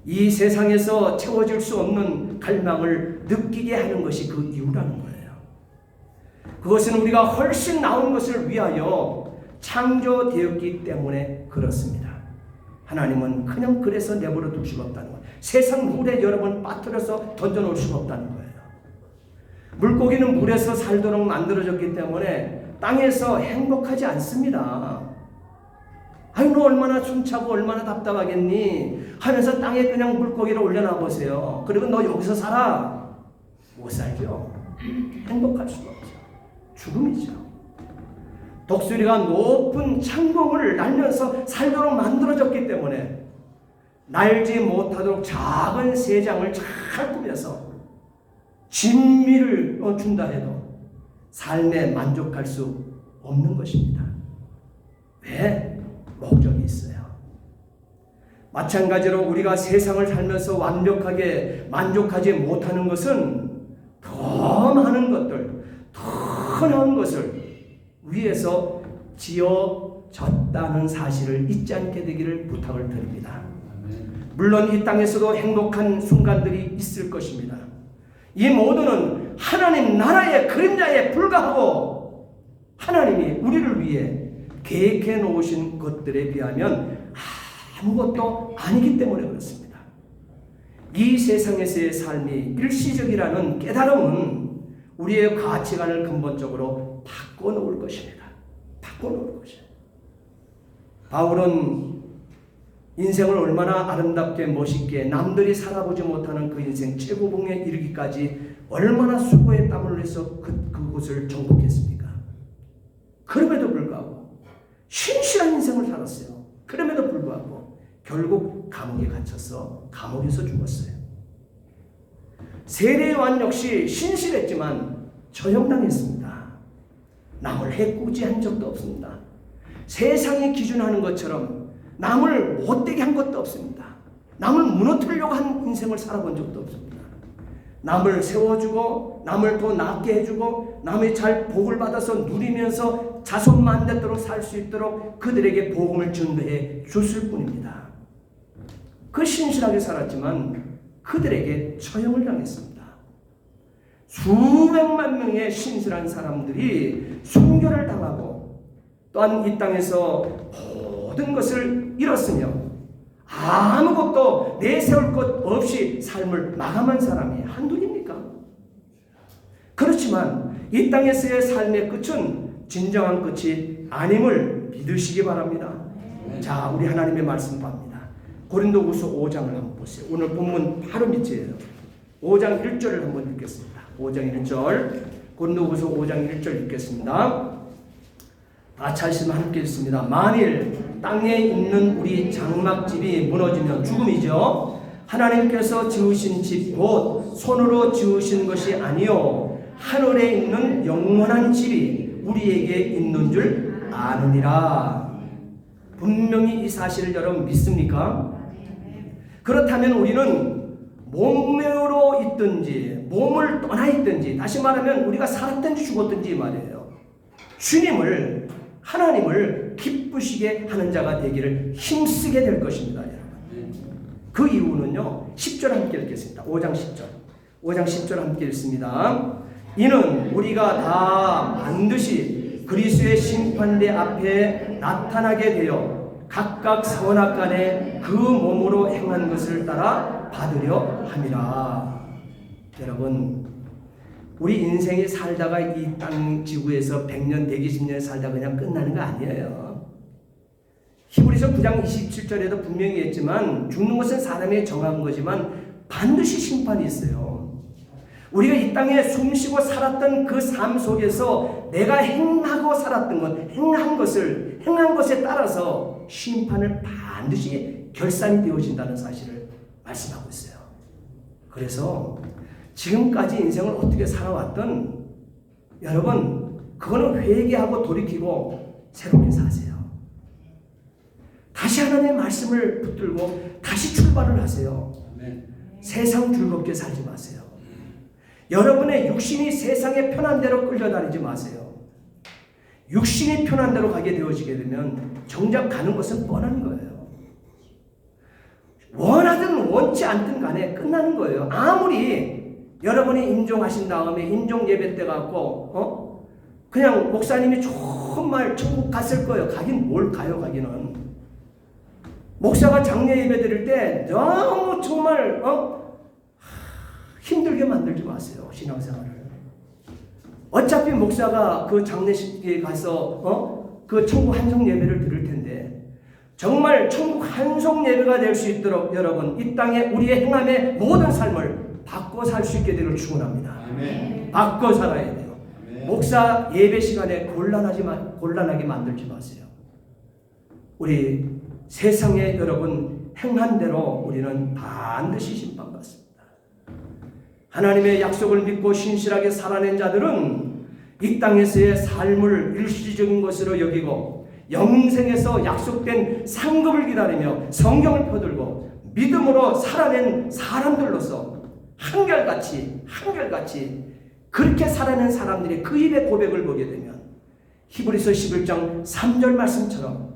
이 세상에서 채워질 수 없는 갈망을 느끼게 하는 것이 그 이유라는 거예요. 그것은 우리가 훨씬 나은 것을 위하여 창조되었기 때문에 그렇습니다. 하나님은 그냥 그래서 내버려 둘 수가 없다는 거예요. 세상 물에 여러 번 빠뜨려서 던져놓을 수가 없다는 거예요. 물고기는 물에서 살도록 만들어졌기 때문에 땅에서 행복하지 않습니다. 아유, 너 얼마나 숨차고 얼마나 답답하겠니 하면서 땅에 그냥 물고기를 올려놔 보세요. 그리고 너 여기서 살아. 못 살죠. 행복할 수가 없죠. 죽음이죠. 독수리가 높은 창공을 날면서 살도록 만들어졌기 때문에 날지 못하도록 작은 새장을 잘 꾸며서 진미를 준다 해도 삶에 만족할 수 없는 것입니다. 왜? 목적이 있어요. 마찬가지로 우리가 세상을 살면서 완벽하게 만족하지 못하는 것은 더 많은 것들, 더 나은 것을 위에서 지어졌다는 사실을 잊지 않게 되기를 부탁을 드립니다. 물론 이 땅에서도 행복한 순간들이 있을 것입니다. 이 모두는 하나님 나라의 그림자에 불과하고 하나님이 우리를 위해 계획해 놓으신 것들에 비하면 아무것도 아니기 때문에 그렇습니다. 이 세상에서의 삶이 일시적이라는 깨달음은 우리의 가치관을 근본적으로 바꿔놓을 것입니다. 바꿔놓을 것입니다. 바울은 인생을 얼마나 아름답게 멋있게 남들이 살아보지 못하는 그 인생 최고봉에 이르기까지 얼마나 수고의 땀을 흘려서 그곳을 정복했습니까? 그럼에도 불구하고 신실한 인생을 살았어요. 그럼에도 불구하고 결국 감옥에 갇혀서 감옥에서 죽었어요. 세례요한 역시 신실했지만 처형당했습니다. 남을 해코지한 적도 없습니다. 세상이 기준하는 것처럼 남을 못되게 한 것도 없습니다. 남을 무너뜨리려고 한 인생을 살아본 적도 없습니다. 남을 세워주고 남을 더 낫게 해주고 남의 잘 복을 받아서 누리면서 자손만대도록 살 수 있도록 그들에게 복음을 전도해 줬을 뿐입니다. 그 신실하게 살았지만 그들에게 처형을 당했습니다. 수백만 명의 신실한 사람들이 순교를 당하고 또한 이 땅에서 모든 것을 잃었으며 아무것도 내세울 것 없이 삶을 마감한 사람이 한둘입니까? 그렇지만 이 땅에서의 삶의 끝은 진정한 끝이 아님을 믿으시기 바랍니다. 자, 우리 하나님의 말씀 봅니다. 고린도후서 5장을 한번 보세요. 오늘 본문 바로 밑이에요. 5장 1절을 한번 읽겠습니다. 5장 1절, 고린도후서 5장 1절 읽겠습니다. 다 찾으시면 함께 읽습니다. 만일 땅에 있는 우리 장막집이 무너지면 죽음이죠. 하나님께서 지으신 집 곧 손으로 지으신 것이 아니요 하늘에 있는 영원한 집이 우리에게 있는 줄 아느니라. 분명히 이 사실을 여러분 믿습니까? 그렇다면 우리는 몸으로 있든지 몸을 떠나 있든지 다시 말하면 우리가 살았든지 죽었든지 말이에요. 주님을 하나님을 기쁘시게 하는 자가 되기를 힘쓰게 될 것입니다. 여러분. 그 이유는요. 10절 함께 읽겠습니다. 5장 10절. 5장 10절 함께 읽습니다. 이는 우리가 다 반드시 그리스도의 심판대 앞에 나타나게 되어 각각 선악간에 그 몸으로 행한 것을 따라 받으려 함이라. 여러분, 우리 인생이 살다가 이 땅 지구에서 100년, 120년 살다가 그냥 끝나는 거 아니에요. 히브리서 9장 27절에도 분명히 했지만 죽는 것은 사람이 정한 거지만 반드시 심판이 있어요. 우리가 이 땅에 숨쉬고 살았던 그 삶 속에서 내가 행하고 살았던 것, 행한 것에 따라서 심판을 반드시 결산이 되어진다는 사실을 말씀하고 있어요. 그래서 지금까지 인생을 어떻게 살아왔던 여러분, 그거는 회개하고 돌이키고 새롭게 사세요. 다시 하나님의 말씀을 붙들고 다시 출발을 하세요. 세상 즐겁게 살지 마세요. 여러분의 육신이 세상의 편한 대로 끌려다니지 마세요. 육신이 편한 대로 가게 되어지게 되면 정작 가는 것은 뻔한 거예요. 원하든 원치 않든 간에 끝나는 거예요. 아무리 여러분이 임종하신 다음에 임종 예배 때 갖고 그냥 목사님이 정말 천국 갔을 거예요. 가긴 뭘 가요, 가기는. 목사가 장례 예배 드릴 때 너무 정말 힘들게 만들지 마세요, 신앙생활을. 어차피 목사가 그 장례식에 가서 그 천국 한송 예배를 드릴 텐데, 정말 천국 한송 예배가 될 수 있도록 여러분 이 땅에 우리의 행함의 모든 삶을 바꿔 살 수 있게 되기를 축원합니다. 아멘. 바꿔 살아야 돼요. 아멘. 목사 예배 시간에 곤란하게 만들지 마세요. 우리 세상에 여러분 행한 대로 우리는 반드시 심판받습니다. 하나님의 약속을 믿고 신실하게 살아낸 자들은 이 땅에서의 삶을 일시적인 것으로 여기고 영생에서 약속된 상급을 기다리며 성경을 펴들고 믿음으로 살아낸 사람들로서 한결같이 그렇게 살아낸 사람들이 그 입의 고백을 보게 되면 히브리서 11장 3절 말씀처럼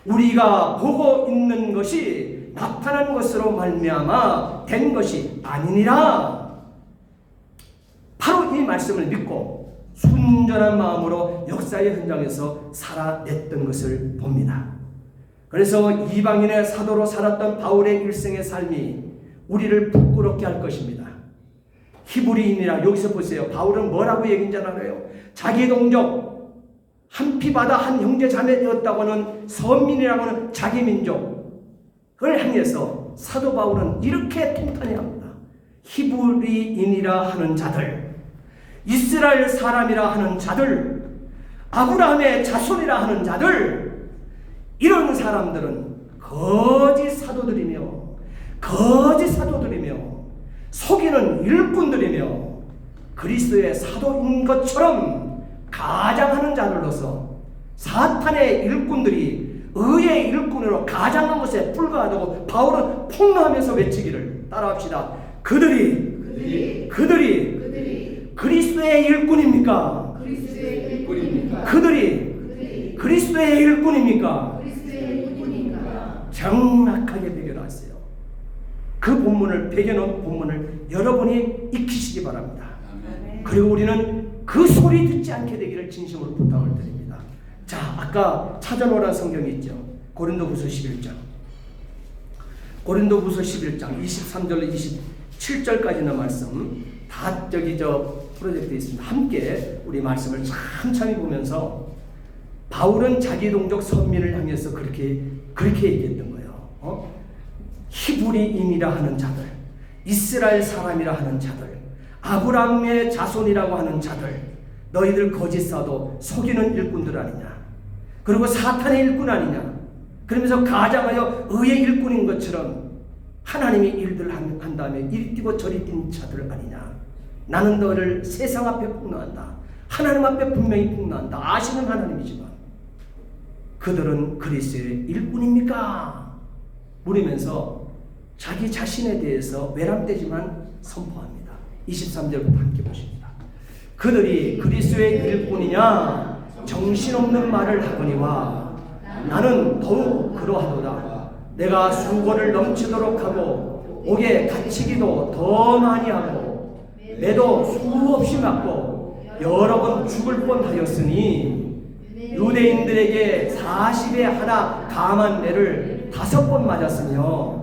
우리가 보고 있는 것이 나타난 것으로 말미암아 된 것이 아니니라. 바로 이 말씀을 믿고 순전한 마음으로 역사의 현장에서 살아냈던 것을 봅니다. 그래서 이방인의 사도로 살았던 바울의 일생의 삶이 우리를 부끄럽게 할 것입니다. 히브리인이라, 여기서 보세요. 바울은 뭐라고 얘기인 줄 알아요? 자기 동족 한 피바다 한 형제 자매 되었다고는 선민이라고는 자기 민족을 향해서 사도 바울은 이렇게 통탄히 합니다. 히브리인이라 하는 자들, 이스라엘 사람이라 하는 자들, 아브라함의 자손이라 하는 자들, 이런 사람들은 거짓 사도들이며 속이는 일꾼들이며 그리스도의 사도인 것처럼 가장하는 자들로서 사탄의 일꾼들이 의의 일꾼으로 가장한 것에 불과하다고 바울은 폭로하면서 외치기를 따라합시다. 그들이 그리스도의 일꾼입니까? 그들이 그리스도의 일꾼입니까? 정확하게 배경하세요. 그 본문을 배경한 본문을 여러분이 익히시기 바랍니다. 그리고 우리는 그 소리 듣지 않게 되기를 진심으로 부탁을 드립니다. 자, 아까 찾아놓으란 성경이 있죠. 고린도후서 11장 23절로 27절까지는 말씀 다 프로젝트에 있습니다. 함께 우리 말씀을 천천히 보면서 바울은 자기 동족 선민을 향해서 그렇게 얘기했던 거예요. 히브리인이라 하는 자들, 이스라엘 사람이라 하는 자들, 아브라함의 자손이라고 하는 자들, 너희들 거짓 사도 속이는 일꾼들 아니냐, 그리고 사탄의 일꾼 아니냐, 그러면서 가장하여 의의 일꾼인 것처럼 하나님이 일들 한 다음에 이리 뛰고 저리 뛴 자들 아니냐. 나는 너를 세상 앞에 폭로한다. 하나님 앞에 분명히 폭로한다. 아시는 하나님이지만 그들은 그리스도의 일꾼입니까? 물으면서 자기 자신에 대해서 외람되지만 선포합니다. 23절부터 함께 보십니다. 그들이 그리스도의 일꾼이냐 정신없는 말을 하거니와 나는 더욱 그러하도다. 내가 수고를 넘치도록 하고 옥에 갇히기도 더 많이 하고 매도 수없이 맞고 여러 번 죽을 뻔하였으니 유대인들에게 40에 하나 감한 매를 5번 맞았으며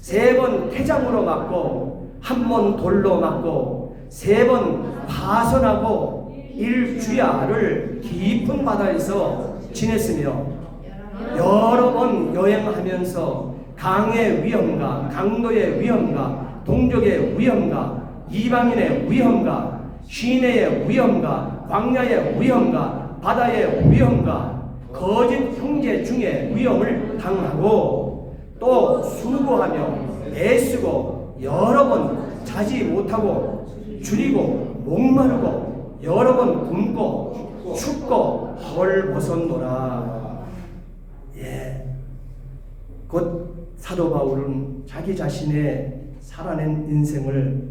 3번 태장으로 맞고 1번 돌로 맞고 3번 파선하고 1주야를 깊은 바다에서 지냈으며 여러 번 여행하면서 강의 위험과 강도의 위험과 동족의 위험과 이방인의 위험과 시내의 위험과 광야의 위험과 바다의 위험과 거짓 형제 중에 위험을 당하고 또 수고하며 애쓰고 여러 번 자지 못하고 줄이고 목마르고 여러 번 굶고 춥고 헐벗었노라. 곧 사도 바울은 자기 자신의 살아낸 인생을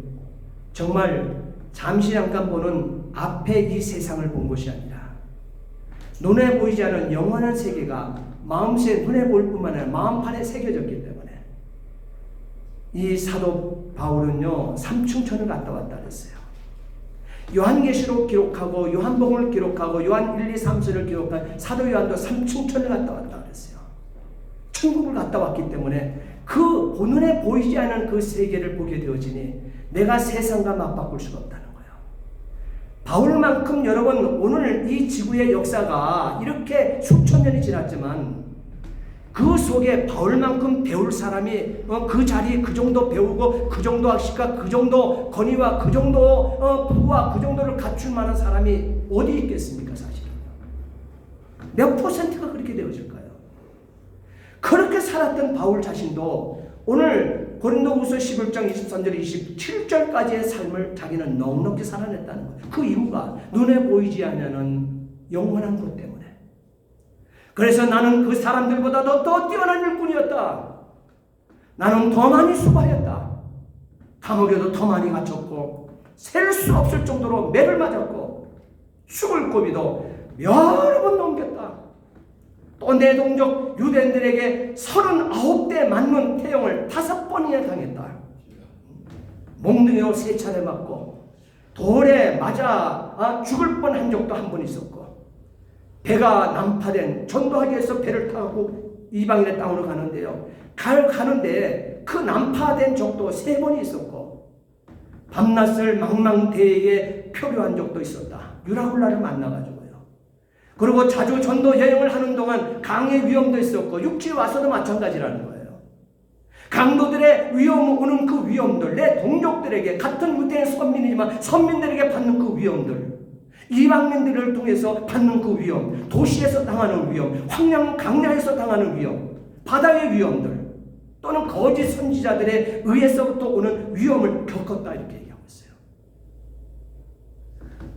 정말 잠시 잠깐 보는 앞에 이 세상을 본 것이 아니라 눈에 보이지 않는 영원한 세계가 마음새 눈에 보일 뿐만 아니라 마음판에 새겨졌기 때문에 이 사도 바울은요 삼층천을 갔다 왔다 그랬어요. 요한계시록 기록하고 요한복음을 기록하고 요한 1, 2, 3서를 기록한 사도 요한도 삼층천을 갔다 왔다 그랬어요. 천국을 갔다 왔기 때문에 그 본눈에 보이지 않는 그 세계를 보게 되어지니 내가 세상과 맞바꿀 수가 없다는 거예요. 바울만큼 여러분 오늘 이 지구의 역사가 이렇게 수천 년이 지났지만 그 속에 바울만큼 배울 사람이 그 자리 그 정도 배우고 그 정도 학식과 그 정도 권위와 그 정도 부와 그 정도를 갖출 만한 사람이 어디 있겠습니까? 사실은 몇 퍼센트가 그렇게 되어질까요? 그렇게 살았던 바울 자신도 오늘 고린도후서 11장 23절 27절까지의 삶을 자기는 넉넉히 살아냈다는 거예요. 그 이유가 눈에 보이지 않는 영원한 것 때문에. 그래서 나는 그 사람들보다도 더 뛰어난 일꾼이었다. 나는 더 많이 수고하였다. 감옥에도 더 많이 갇혔고 셀 수 없을 정도로 매를 맞았고 죽을 고비도 여러 번 넘겼다. 또 내 동족 유대인들에게 39대 맞는 태형을 5번이나 당했다. 몽둥이로 3차례 맞고 돌에 맞아 죽을 뻔한 적도 한 번 있었고 배가 난파된 전도하기 위해서 배를 타고 이방인의 땅으로 가는데요. 가는데 그 난파된 적도 3번이 있었고 밤낮을 망망대해에 표류한 적도 있었다. 유라굴라를 만나가지고요. 그리고 자주 전도 여행을 하는 동안 강의 위험도 있었고 육지에 와서도 마찬가지라는 거예요. 강도들의 위험 오는 그 위험들, 내 동족들에게 같은 유대인 선민이지만 선민들에게 받는 그 위험들, 이방인들을 통해서 받는 그 위험, 도시에서 당하는 위험, 황량 강야에서 당하는 위험, 바다의 위험들 또는 거짓 선지자들에 의해서부터 오는 위험을 겪었다 이렇게 얘기하고 있어요.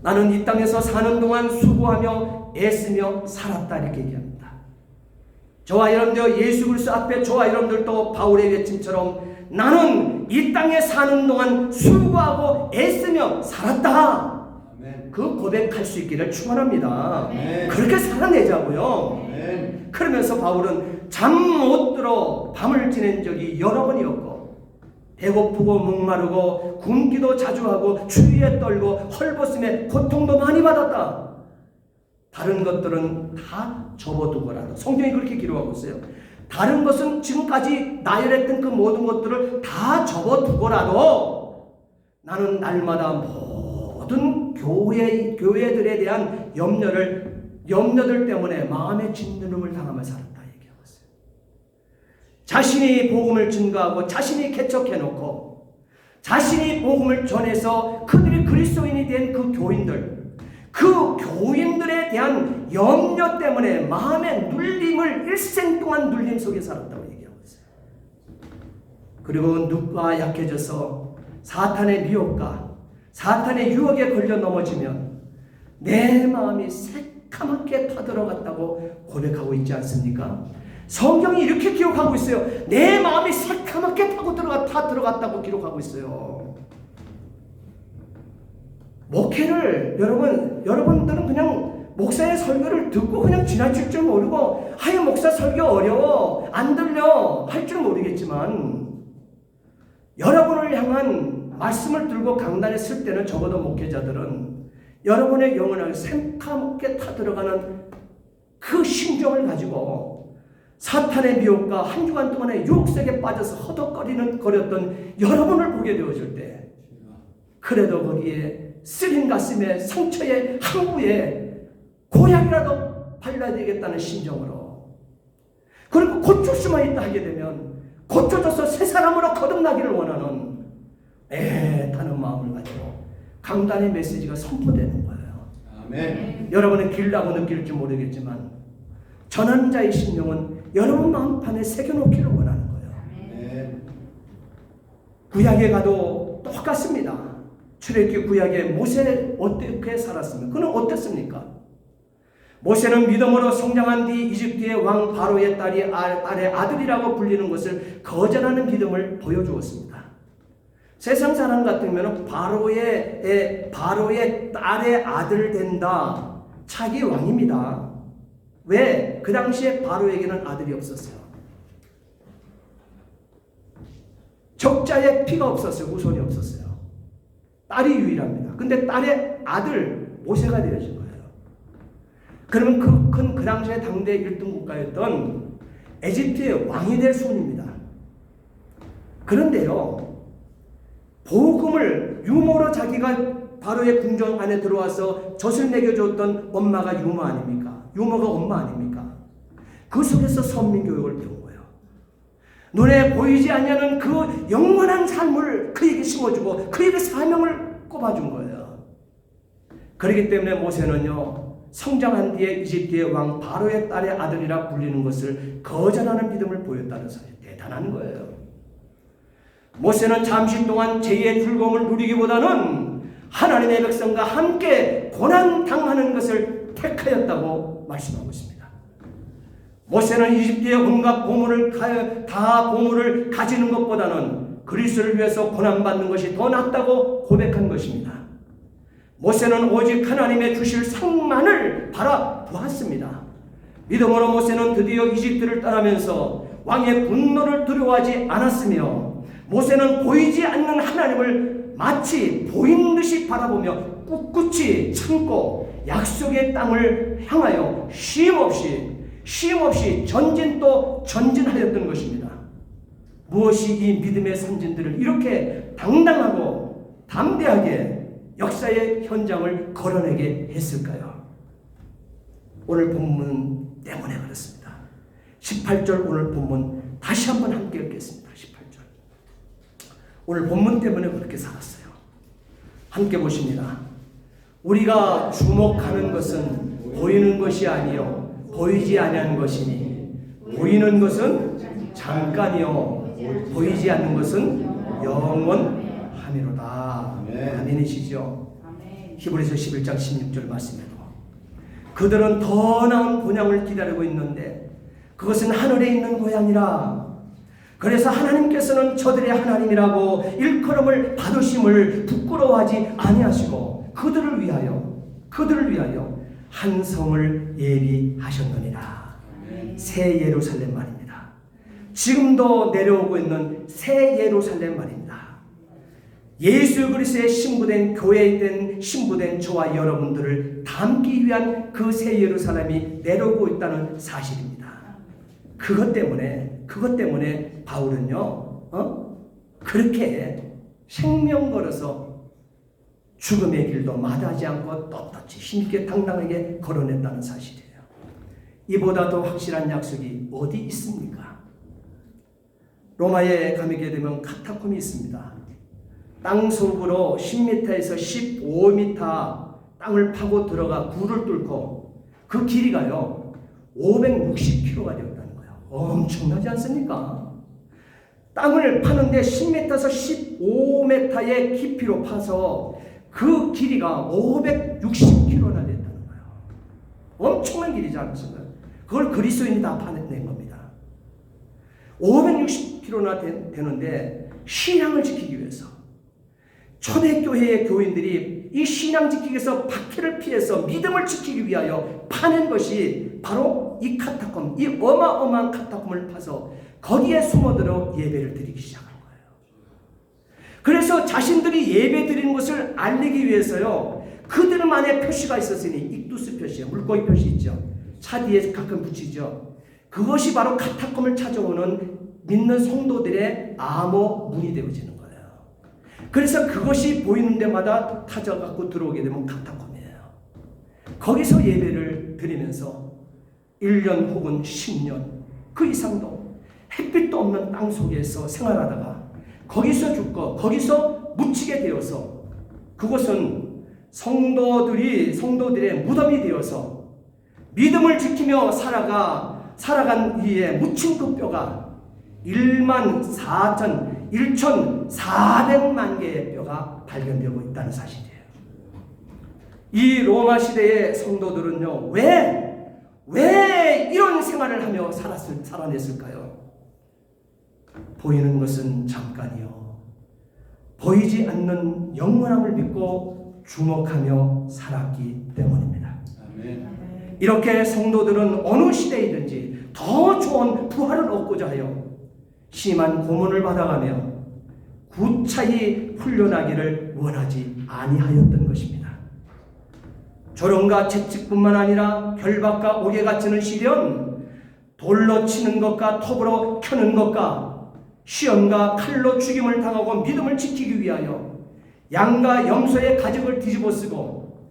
나는 이 땅에서 사는 동안 수고하며 애쓰며 살았다 이렇게 얘기합니다. 저와 여러분들 예수 그리스도 앞에 저와 여러분들도 바울의 외침처럼 나는 이 땅에 사는 동안 수고하고 애쓰며 살았다. 그 고백할 수 있기를 축원합니다. 그렇게 살아내자고요. 그러면서 바울은 잠 못 들어 밤을 지낸 적이 여러 번이었고 배고프고 목마르고 굶기도 자주 하고 추위에 떨고 헐벗음에 고통도 많이 받았다. 다른 것들은 다 접어두고라도 성경이 그렇게 기록하고 있어요. 다른 것은 지금까지 나열했던 그 모든 것들을 다 접어두고라도 나는 날마다 모든 교회들에 대한 염려들 때문에 마음의 짓누름을 당하며 살았다 얘기하고 있어요. 자신이 복음을 증거하고 자신이 개척해놓고 자신이 복음을 전해서 그들이 그리스도인이 된 그 교인들, 그 교인들에 대한 염려 때문에 마음의 눌림을 일생 동안 눌림 속에 살았다고 얘기하고 있어요. 그리고 눕과 약해져서 사탄의 미혹과 사탄의 유혹에 걸려 넘어지면 내 마음이 새카맣게 타들어갔다고 고백하고 있지 않습니까? 성경이 이렇게 기록하고 있어요. 내 마음이 새카맣게 타 들어갔다고 기록하고 있어요. 목회를 여러분들은 그냥 목사의 설교를 듣고 그냥 지나칠 줄 모르고 아유 목사 설교 어려워 안 들려 할 줄 모르겠지만 여러분을 향한 말씀을 들고 강단에 설 때는 적어도 목회자들은 여러분의 영혼을 새카맣게 타들어가는 그 심정을 가지고 사탄의 미혹과 한 주간 동안의 유혹색에 빠져서 허덕거렸던 여러분을 보게 되어질 때 그래도 거기에 쓰린 가슴에 상처에 항구에 고향이라도 발라야 되겠다는 심정으로 그리고 고칠 수만 있다 하게 되면 고쳐져서 새 사람으로 거듭나기를 원하는 애타는 마음을 가지고 강단의 메시지가 선포되는 거예요. 아멘. 여러분의 길라고 느낄지 모르겠지만 전하는 자의 심령은 여러분 마음판에 새겨놓기를 원하는 거예요. 아멘. 구약에 가도 똑같습니다. 출애굽기 구약에 모세 어떻게 살았습니까? 그는 어땠습니까? 모세는 믿음으로 성장한 뒤 이집트의 왕 바로의 딸의 아들이라고 불리는 것을 거절하는 믿음을 보여주었습니다. 세상 사람 같으면 바로의 딸의 아들 된다. 차기 왕입니다. 왜? 그 당시에 바로에게는 아들이 없었어요. 적자의 피가 없었어요. 후손이 없었어요. 딸이 유일합니다. 근데 딸의 아들 모세가 되어진 거예요. 그러면 그 당시에 당대 1등 국가였던 에집트의 왕이 될 수준입니다. 그런데요, 복음을 유모로 자기가 바로의 궁정 안에 들어와서 젖을 먹여줬던 엄마가 유모 아닙니까? 유모가 엄마 아닙니까? 그 속에서 선민교육을 배운 거예요. 눈에 보이지 않냐는 그 영원한 삶을 그에게 심어주고 그에게 사명을 꼽아준 거예요. 그렇기 때문에 모세는요, 성장한 뒤에 이집트의 왕 바로의 딸의 아들이라 불리는 것을 거절하는 믿음을 보였다는 사실, 대단한 거예요. 모세는 잠시 동안 제2의 즐거움을 누리기보다는 하나님의 백성과 함께 고난당하는 것을 택하였다고 말씀하고 있습니다. 모세는 이집트의 온갖 보물을 가지는 것보다는 그리스도를 위해서 고난받는 것이 더 낫다고 고백한 것입니다. 모세는 오직 하나님의 주실 상만을 바라보았습니다. 믿음으로 모세는 드디어 이집트를 떠나면서 왕의 분노를 두려워하지 않았으며, 모세는 보이지 않는 하나님을 마치 보인 듯이 바라보며 꿋꿋이 참고 약속의 땅을 향하여 쉼없이 전진 또 전진하였던 것입니다. 무엇이 이 믿음의 선진들을 이렇게 당당하고 담대하게 역사의 현장을 걸어내게 했을까요? 오늘 본문 때문에 그렇습니다. 18절 오늘 본문 다시 한번 함께 읽겠습니다. 18절. 오늘 본문 때문에 그렇게 살았어요. 함께 보십니다. 우리가 주목하는 것은 보이는 것이 아니요 보이지 아니하는 것이니, 보이는 것은 잠깐이요 보이지 않는 것은 영원하미로다. 아멘이시죠? 히브리서 11장 16절 말씀에도 그들은 더 나은 본향을 기다리고 있는데 그것은 하늘에 있는 고향이라. 그래서 하나님께서는 저들의 하나님이라고 일컬음을 받으심을 부끄러워하지 아니하시고 그들을 위하여 한 성을 예비하셨느니라. 새 예루살렘 말입니다. 지금도 내려오고 있는 새 예루살렘 말입니다. 예수 그리스도의 신부된 교회에 된 신부된 저와 여러분들을 담기 위한 그 새 예루살렘이 내려오고 있다는 사실입니다. 그것 때문에 바울은요, 그렇게 생명 걸어서 죽음의 길도 마다하지 않고 떳떳이 힘있게 당당하게 걸어냈다는 사실이에요. 이보다 더 확실한 약속이 어디 있습니까? 로마에 가게 되면 카타콤이 있습니다. 땅 속으로 10m에서 15m 땅을 파고 들어가 굴을 뚫고 그 길이가요 560km가 되었다는 거예요. 엄청나지 않습니까? 땅을 파는데 10m에서 15m의 깊이로 파서 그 길이가 560km나 됐다는 거예요. 엄청난 길이지 않습니까? 그걸 그리스도인이 다 파낸 겁니다. 560km나 되는데 신앙을 지키기 위해서 초대교회의 교인들이 이 신앙 지키기 위해서 박해를 피해서 믿음을 지키기 위하여 파낸 것이 바로 이 카타콤, 이 어마어마한 카타콤을 파서 거기에 숨어들어 예배를 드리기 시작한 거예요. 그래서 자신들이 예배 드리는 것을 알리기 위해서요, 그들만의 표시가 있었으니 익두스 표시, 물고기 표시 있죠. 차 뒤에 가끔 붙이죠. 그것이 바로 카타콤을 찾아오는 믿는 성도들의 암호 문이 되어지는 거예요. 그래서 그것이 보이는 데마다 타져갖고 들어오게 되면 카타콤이에요. 거기서 예배를 드리면서 1년 혹은 10년 그 이상도 햇빛도 없는 땅 속에서 생활하다가 거기서 죽고 거기서 묻히게 되어서 그것은 성도들의 무덤이 되어서 믿음을 지키며 살아간 이에 묻힌 그 뼈가 1,400만 개의 뼈가 발견되고 있다는 사실이에요. 이 로마 시대의 성도들은요, 왜 이런 생활을 하며 살아냈을까요? 보이는 것은 잠깐이요 보이지 않는 영원함을 믿고 주목하며 살았기 때문입니다. 아멘. 이렇게 성도들은 어느 시대이든지 더 좋은 부활을 얻고자 하여 심한 고문을 받아가며 구차히 훈련하기를 원하지 아니하였던 것입니다. 조롱과 채찍뿐만 아니라 결박과 옥에 갇히는 시련, 돌로 치는 것과 톱으로 켜는 것과 시험과 칼로 죽임을 당하고 믿음을 지키기 위하여 양과 염소의 가죽을 뒤집어 쓰고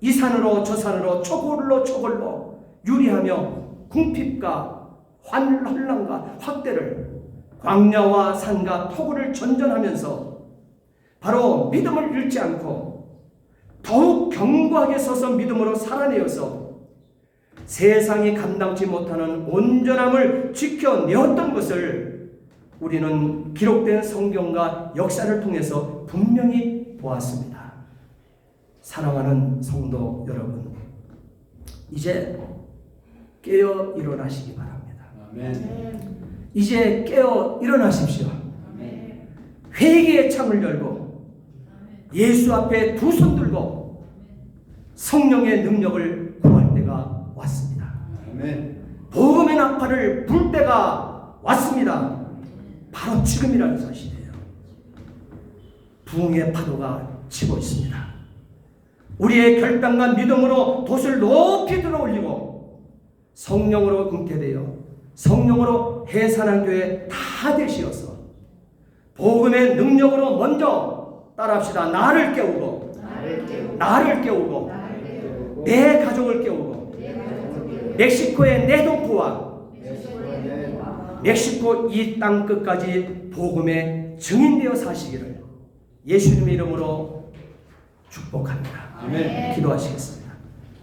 이 산으로 저 산으로 초골로 초골로 유리하며 궁핍과 환란과 확대를 광야와 산과 토굴을 전전하면서 바로 믿음을 잃지 않고 더욱 견고하게 서서 믿음으로 살아내어서 세상이 감당치 못하는 온전함을 지켜내었던 것을 우리는 기록된 성경과 역사를 통해서 분명히 보았습니다. 사랑하는 성도 여러분, 이제 깨어 일어나시기 바랍니다. 아멘. 이제 깨어 일어나십시오. 회개의 창을 열고 예수 앞에 두 손 들고 성령의 능력을 구할 때가 왔습니다. 아멘. 복음의 나팔을 불 때가 왔습니다. 바로 지금이라는 사실이에요. 부흥의 파도가 치고 있습니다. 우리의 결단과 믿음으로 돛을 높이 들어올리고 성령으로 잉태되어 성령으로 해산한 교회 다 되시어서 복음의 능력으로 먼저 따라합시다. 나를 깨우고 내 가족을 깨우고 멕시코의 내 동포와 멕시코 이 땅 끝까지 복음의 증인되어 사시기를 예수님의 이름으로 축복합니다. 아멘. 기도하시겠습니다.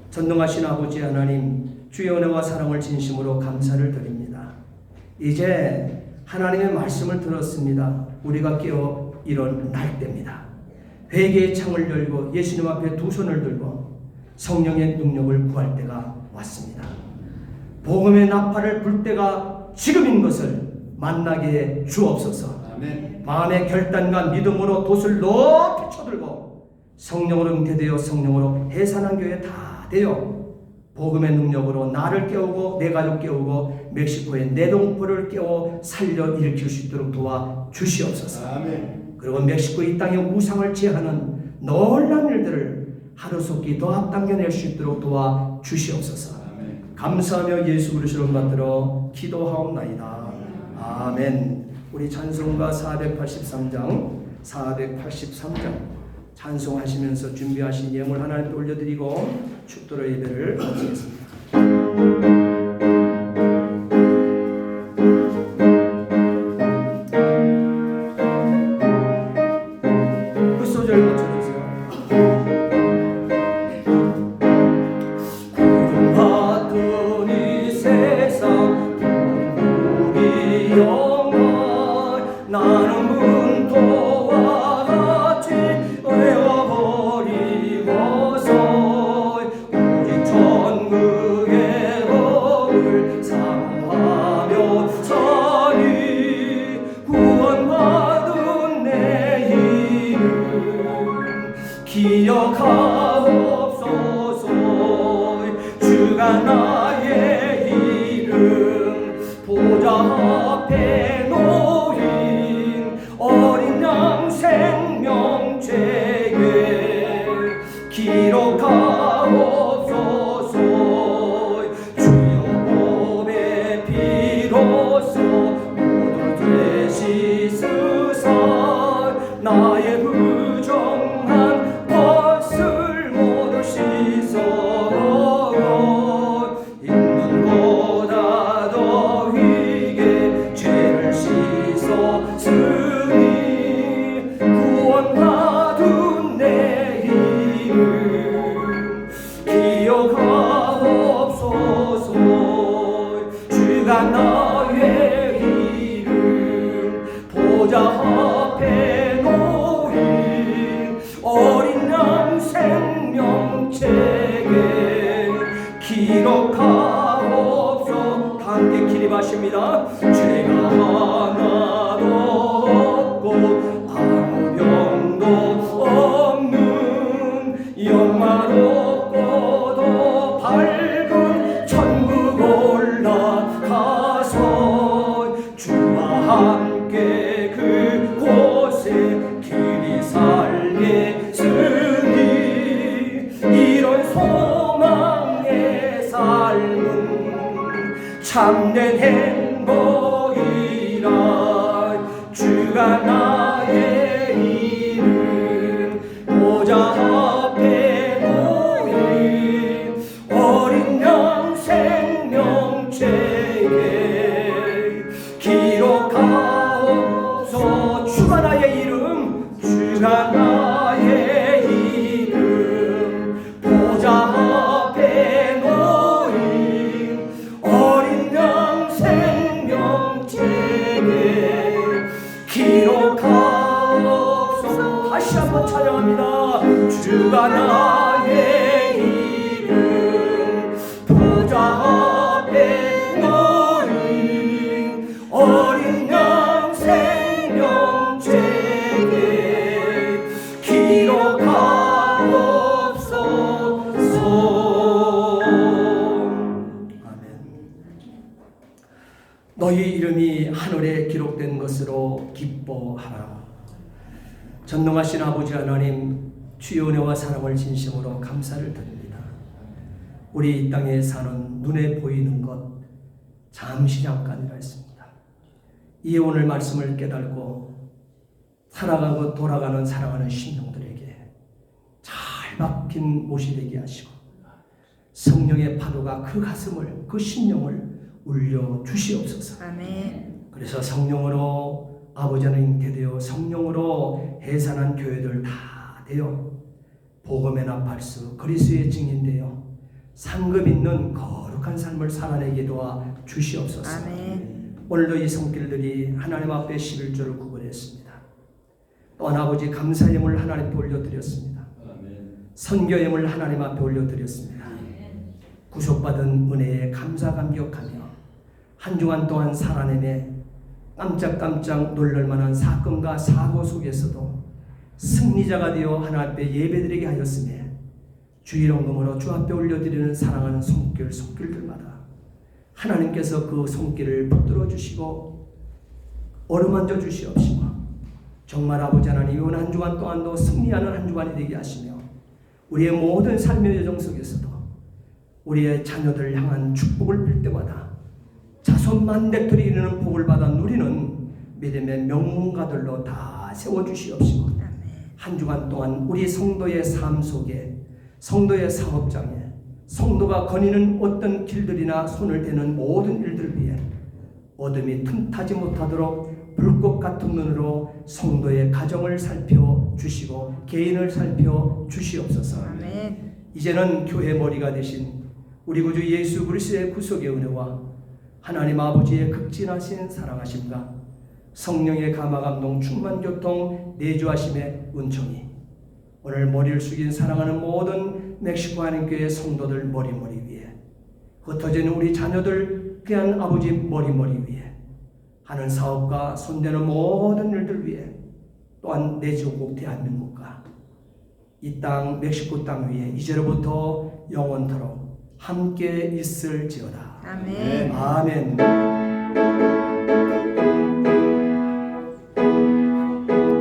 전능하신 아버지 하나님, 주의 은혜와 사랑을 진심으로 감사를 드립니다. 이제 하나님의 말씀을 들었습니다. 우리가 깨어 일어날 때입니다. 회개의 창을 열고 예수님 앞에 두 손을 들고 성령의 능력을 구할 때가 왔습니다. 복음의 나팔을 불 때가 지금인 것을 만나게 해 주옵소서. 아멘. 마음의 결단과 믿음으로 돛을 높이 쳐들고 성령으로 잉태되어 성령으로 해산한 교회 다 되어 복음의 능력으로 나를 깨우고 내 가족 깨우고 멕시코의 내 동포를 깨워 살려 일으킬 수 있도록 도와 주시옵소서. 아멘. 그리고 멕시코 이 땅의 우상을 제하는 놀라운 일들을 하루속히 더 앞당겨낼 수 있도록 도와 주시옵소서. 아멘. 감사하며 예수 그리스도를 받들어 기도하옵나이다. 아멘. 우리 찬송가 483장 찬송하시면서 준비하신 예물 하나님께 올려드리고 축도로 예배를 마치겠습니다. 그 소절 맞춰주세요. 구름받은 이 세상 우리 영원 나는 문도와 같이 외워버리고서 우리 천국의 법을 상하며 사니 구원받은 내 이름 기억하옵소서. 주가 나의 이름 보좌 앞에 놓인 어린 양 생명책에 기록하옵소서. 주여 법의 피로써 모두 죄 씻으사 나의 부정한 벗을 모두 씻어 있는 보다 더 위게 죄를 씻었으니 구원받은 내 이름 기억하옵소서. 주가 나의 이름 보좌 앞에 놓인 어린 양 생명책에 기록하옵소서. 함께 기립하십니다. 죄가 하나도 없고 아무 병 참된 행복이라 주가 나의 이름 보좌 앞에 놓인 어린 양 생명책에 기록하옵소. 주가 나의 이름 주가 나의 이름 보좌 앞에 놓인 어린 양 생명책에 기록하옵소. 다시 한번 찬양합니다. 주가 나의 이름 보좌 앞에 놓인 어린 양 생명책에 기록하옵소서. 아멘. 너희 이름이 하늘에 기록된 것으로 기뻐하라. 전능하신 아버지 하나님, 주의 은혜와 사랑을 진심으로 감사를 드립니다. 우리 이 땅에 사는 눈에 보이는 것 잠시 잠깐이라 했습니다. 이 오늘 말씀을 깨달고 살아가고 돌아가는 사랑하는 심령들에게 잘 박힌 못이 되게 하시고 성령의 파도가 그 가슴을 그 심령을 울려 주시옵소서. 아멘. 그래서 성령으로 아버지 하나님께 되어 성령으로 해산한 교회들 다 되어 복음의 나팔수 그리스도의 증인되어 상급 있는 거룩한 삶을 살아내게 도와 주시옵소서. 아멘. 오늘도 이 손길들이 하나님 앞에 11조를 구분했습니다. 또한 아버지 감사예물 하나님께 올려드렸습니다. 선교예물 하나님 앞에 올려드렸습니다. 구속받은 은혜에 감사 감격하며 한 주간 동안 살아내며 깜짝깜짝 놀랄만한 사건과 사고 속에서도 승리자가 되어 하나님 앞에 예배드리게 하였으며 주일원금으로 주 앞에 올려드리는 사랑하는 손길들마다 하나님께서 그 손길을 붙들어 주시고 어루만져 주시옵시고 정말 아버지 하나님 이번 한 주간 동안도 승리하는 한 주간이 되게 하시며 우리의 모든 삶의 여정 속에서도 우리의 자녀들을 향한 축복을 빌 때마다 자손 만대들이 이르는 복을 받아 누리는 믿음의 명문가들로 다 세워주시옵시고 한 주간 동안 우리 성도의 삶 속에 성도의 사업장에 성도가 거니는 어떤 길들이나 손을 대는 모든 일들 위해 어둠이 틈타지 못하도록 불꽃 같은 눈으로 성도의 가정을 살펴주시고 개인을 살펴주시옵소서. 아멘. 이제는 교회 머리가 되신 우리 구주 예수 그리스도의 구속의 은혜와 하나님 아버지의 극진하신 사랑하심과 성령의 감화감동 충만교통 내주하심의 은총이 오늘 머리를 숙인 사랑하는 모든 멕시코 한인교회 성도들 머리 위에 흩어지는 우리 자녀들 귀한 아버지 머리 위에 하는 사업과 손대는 모든 일들 위에 또한 내 조국 대한민국과 이 땅 멕시코 땅 위에 이제로부터 영원토록 함께 있을지어다. 아멘. 아멘.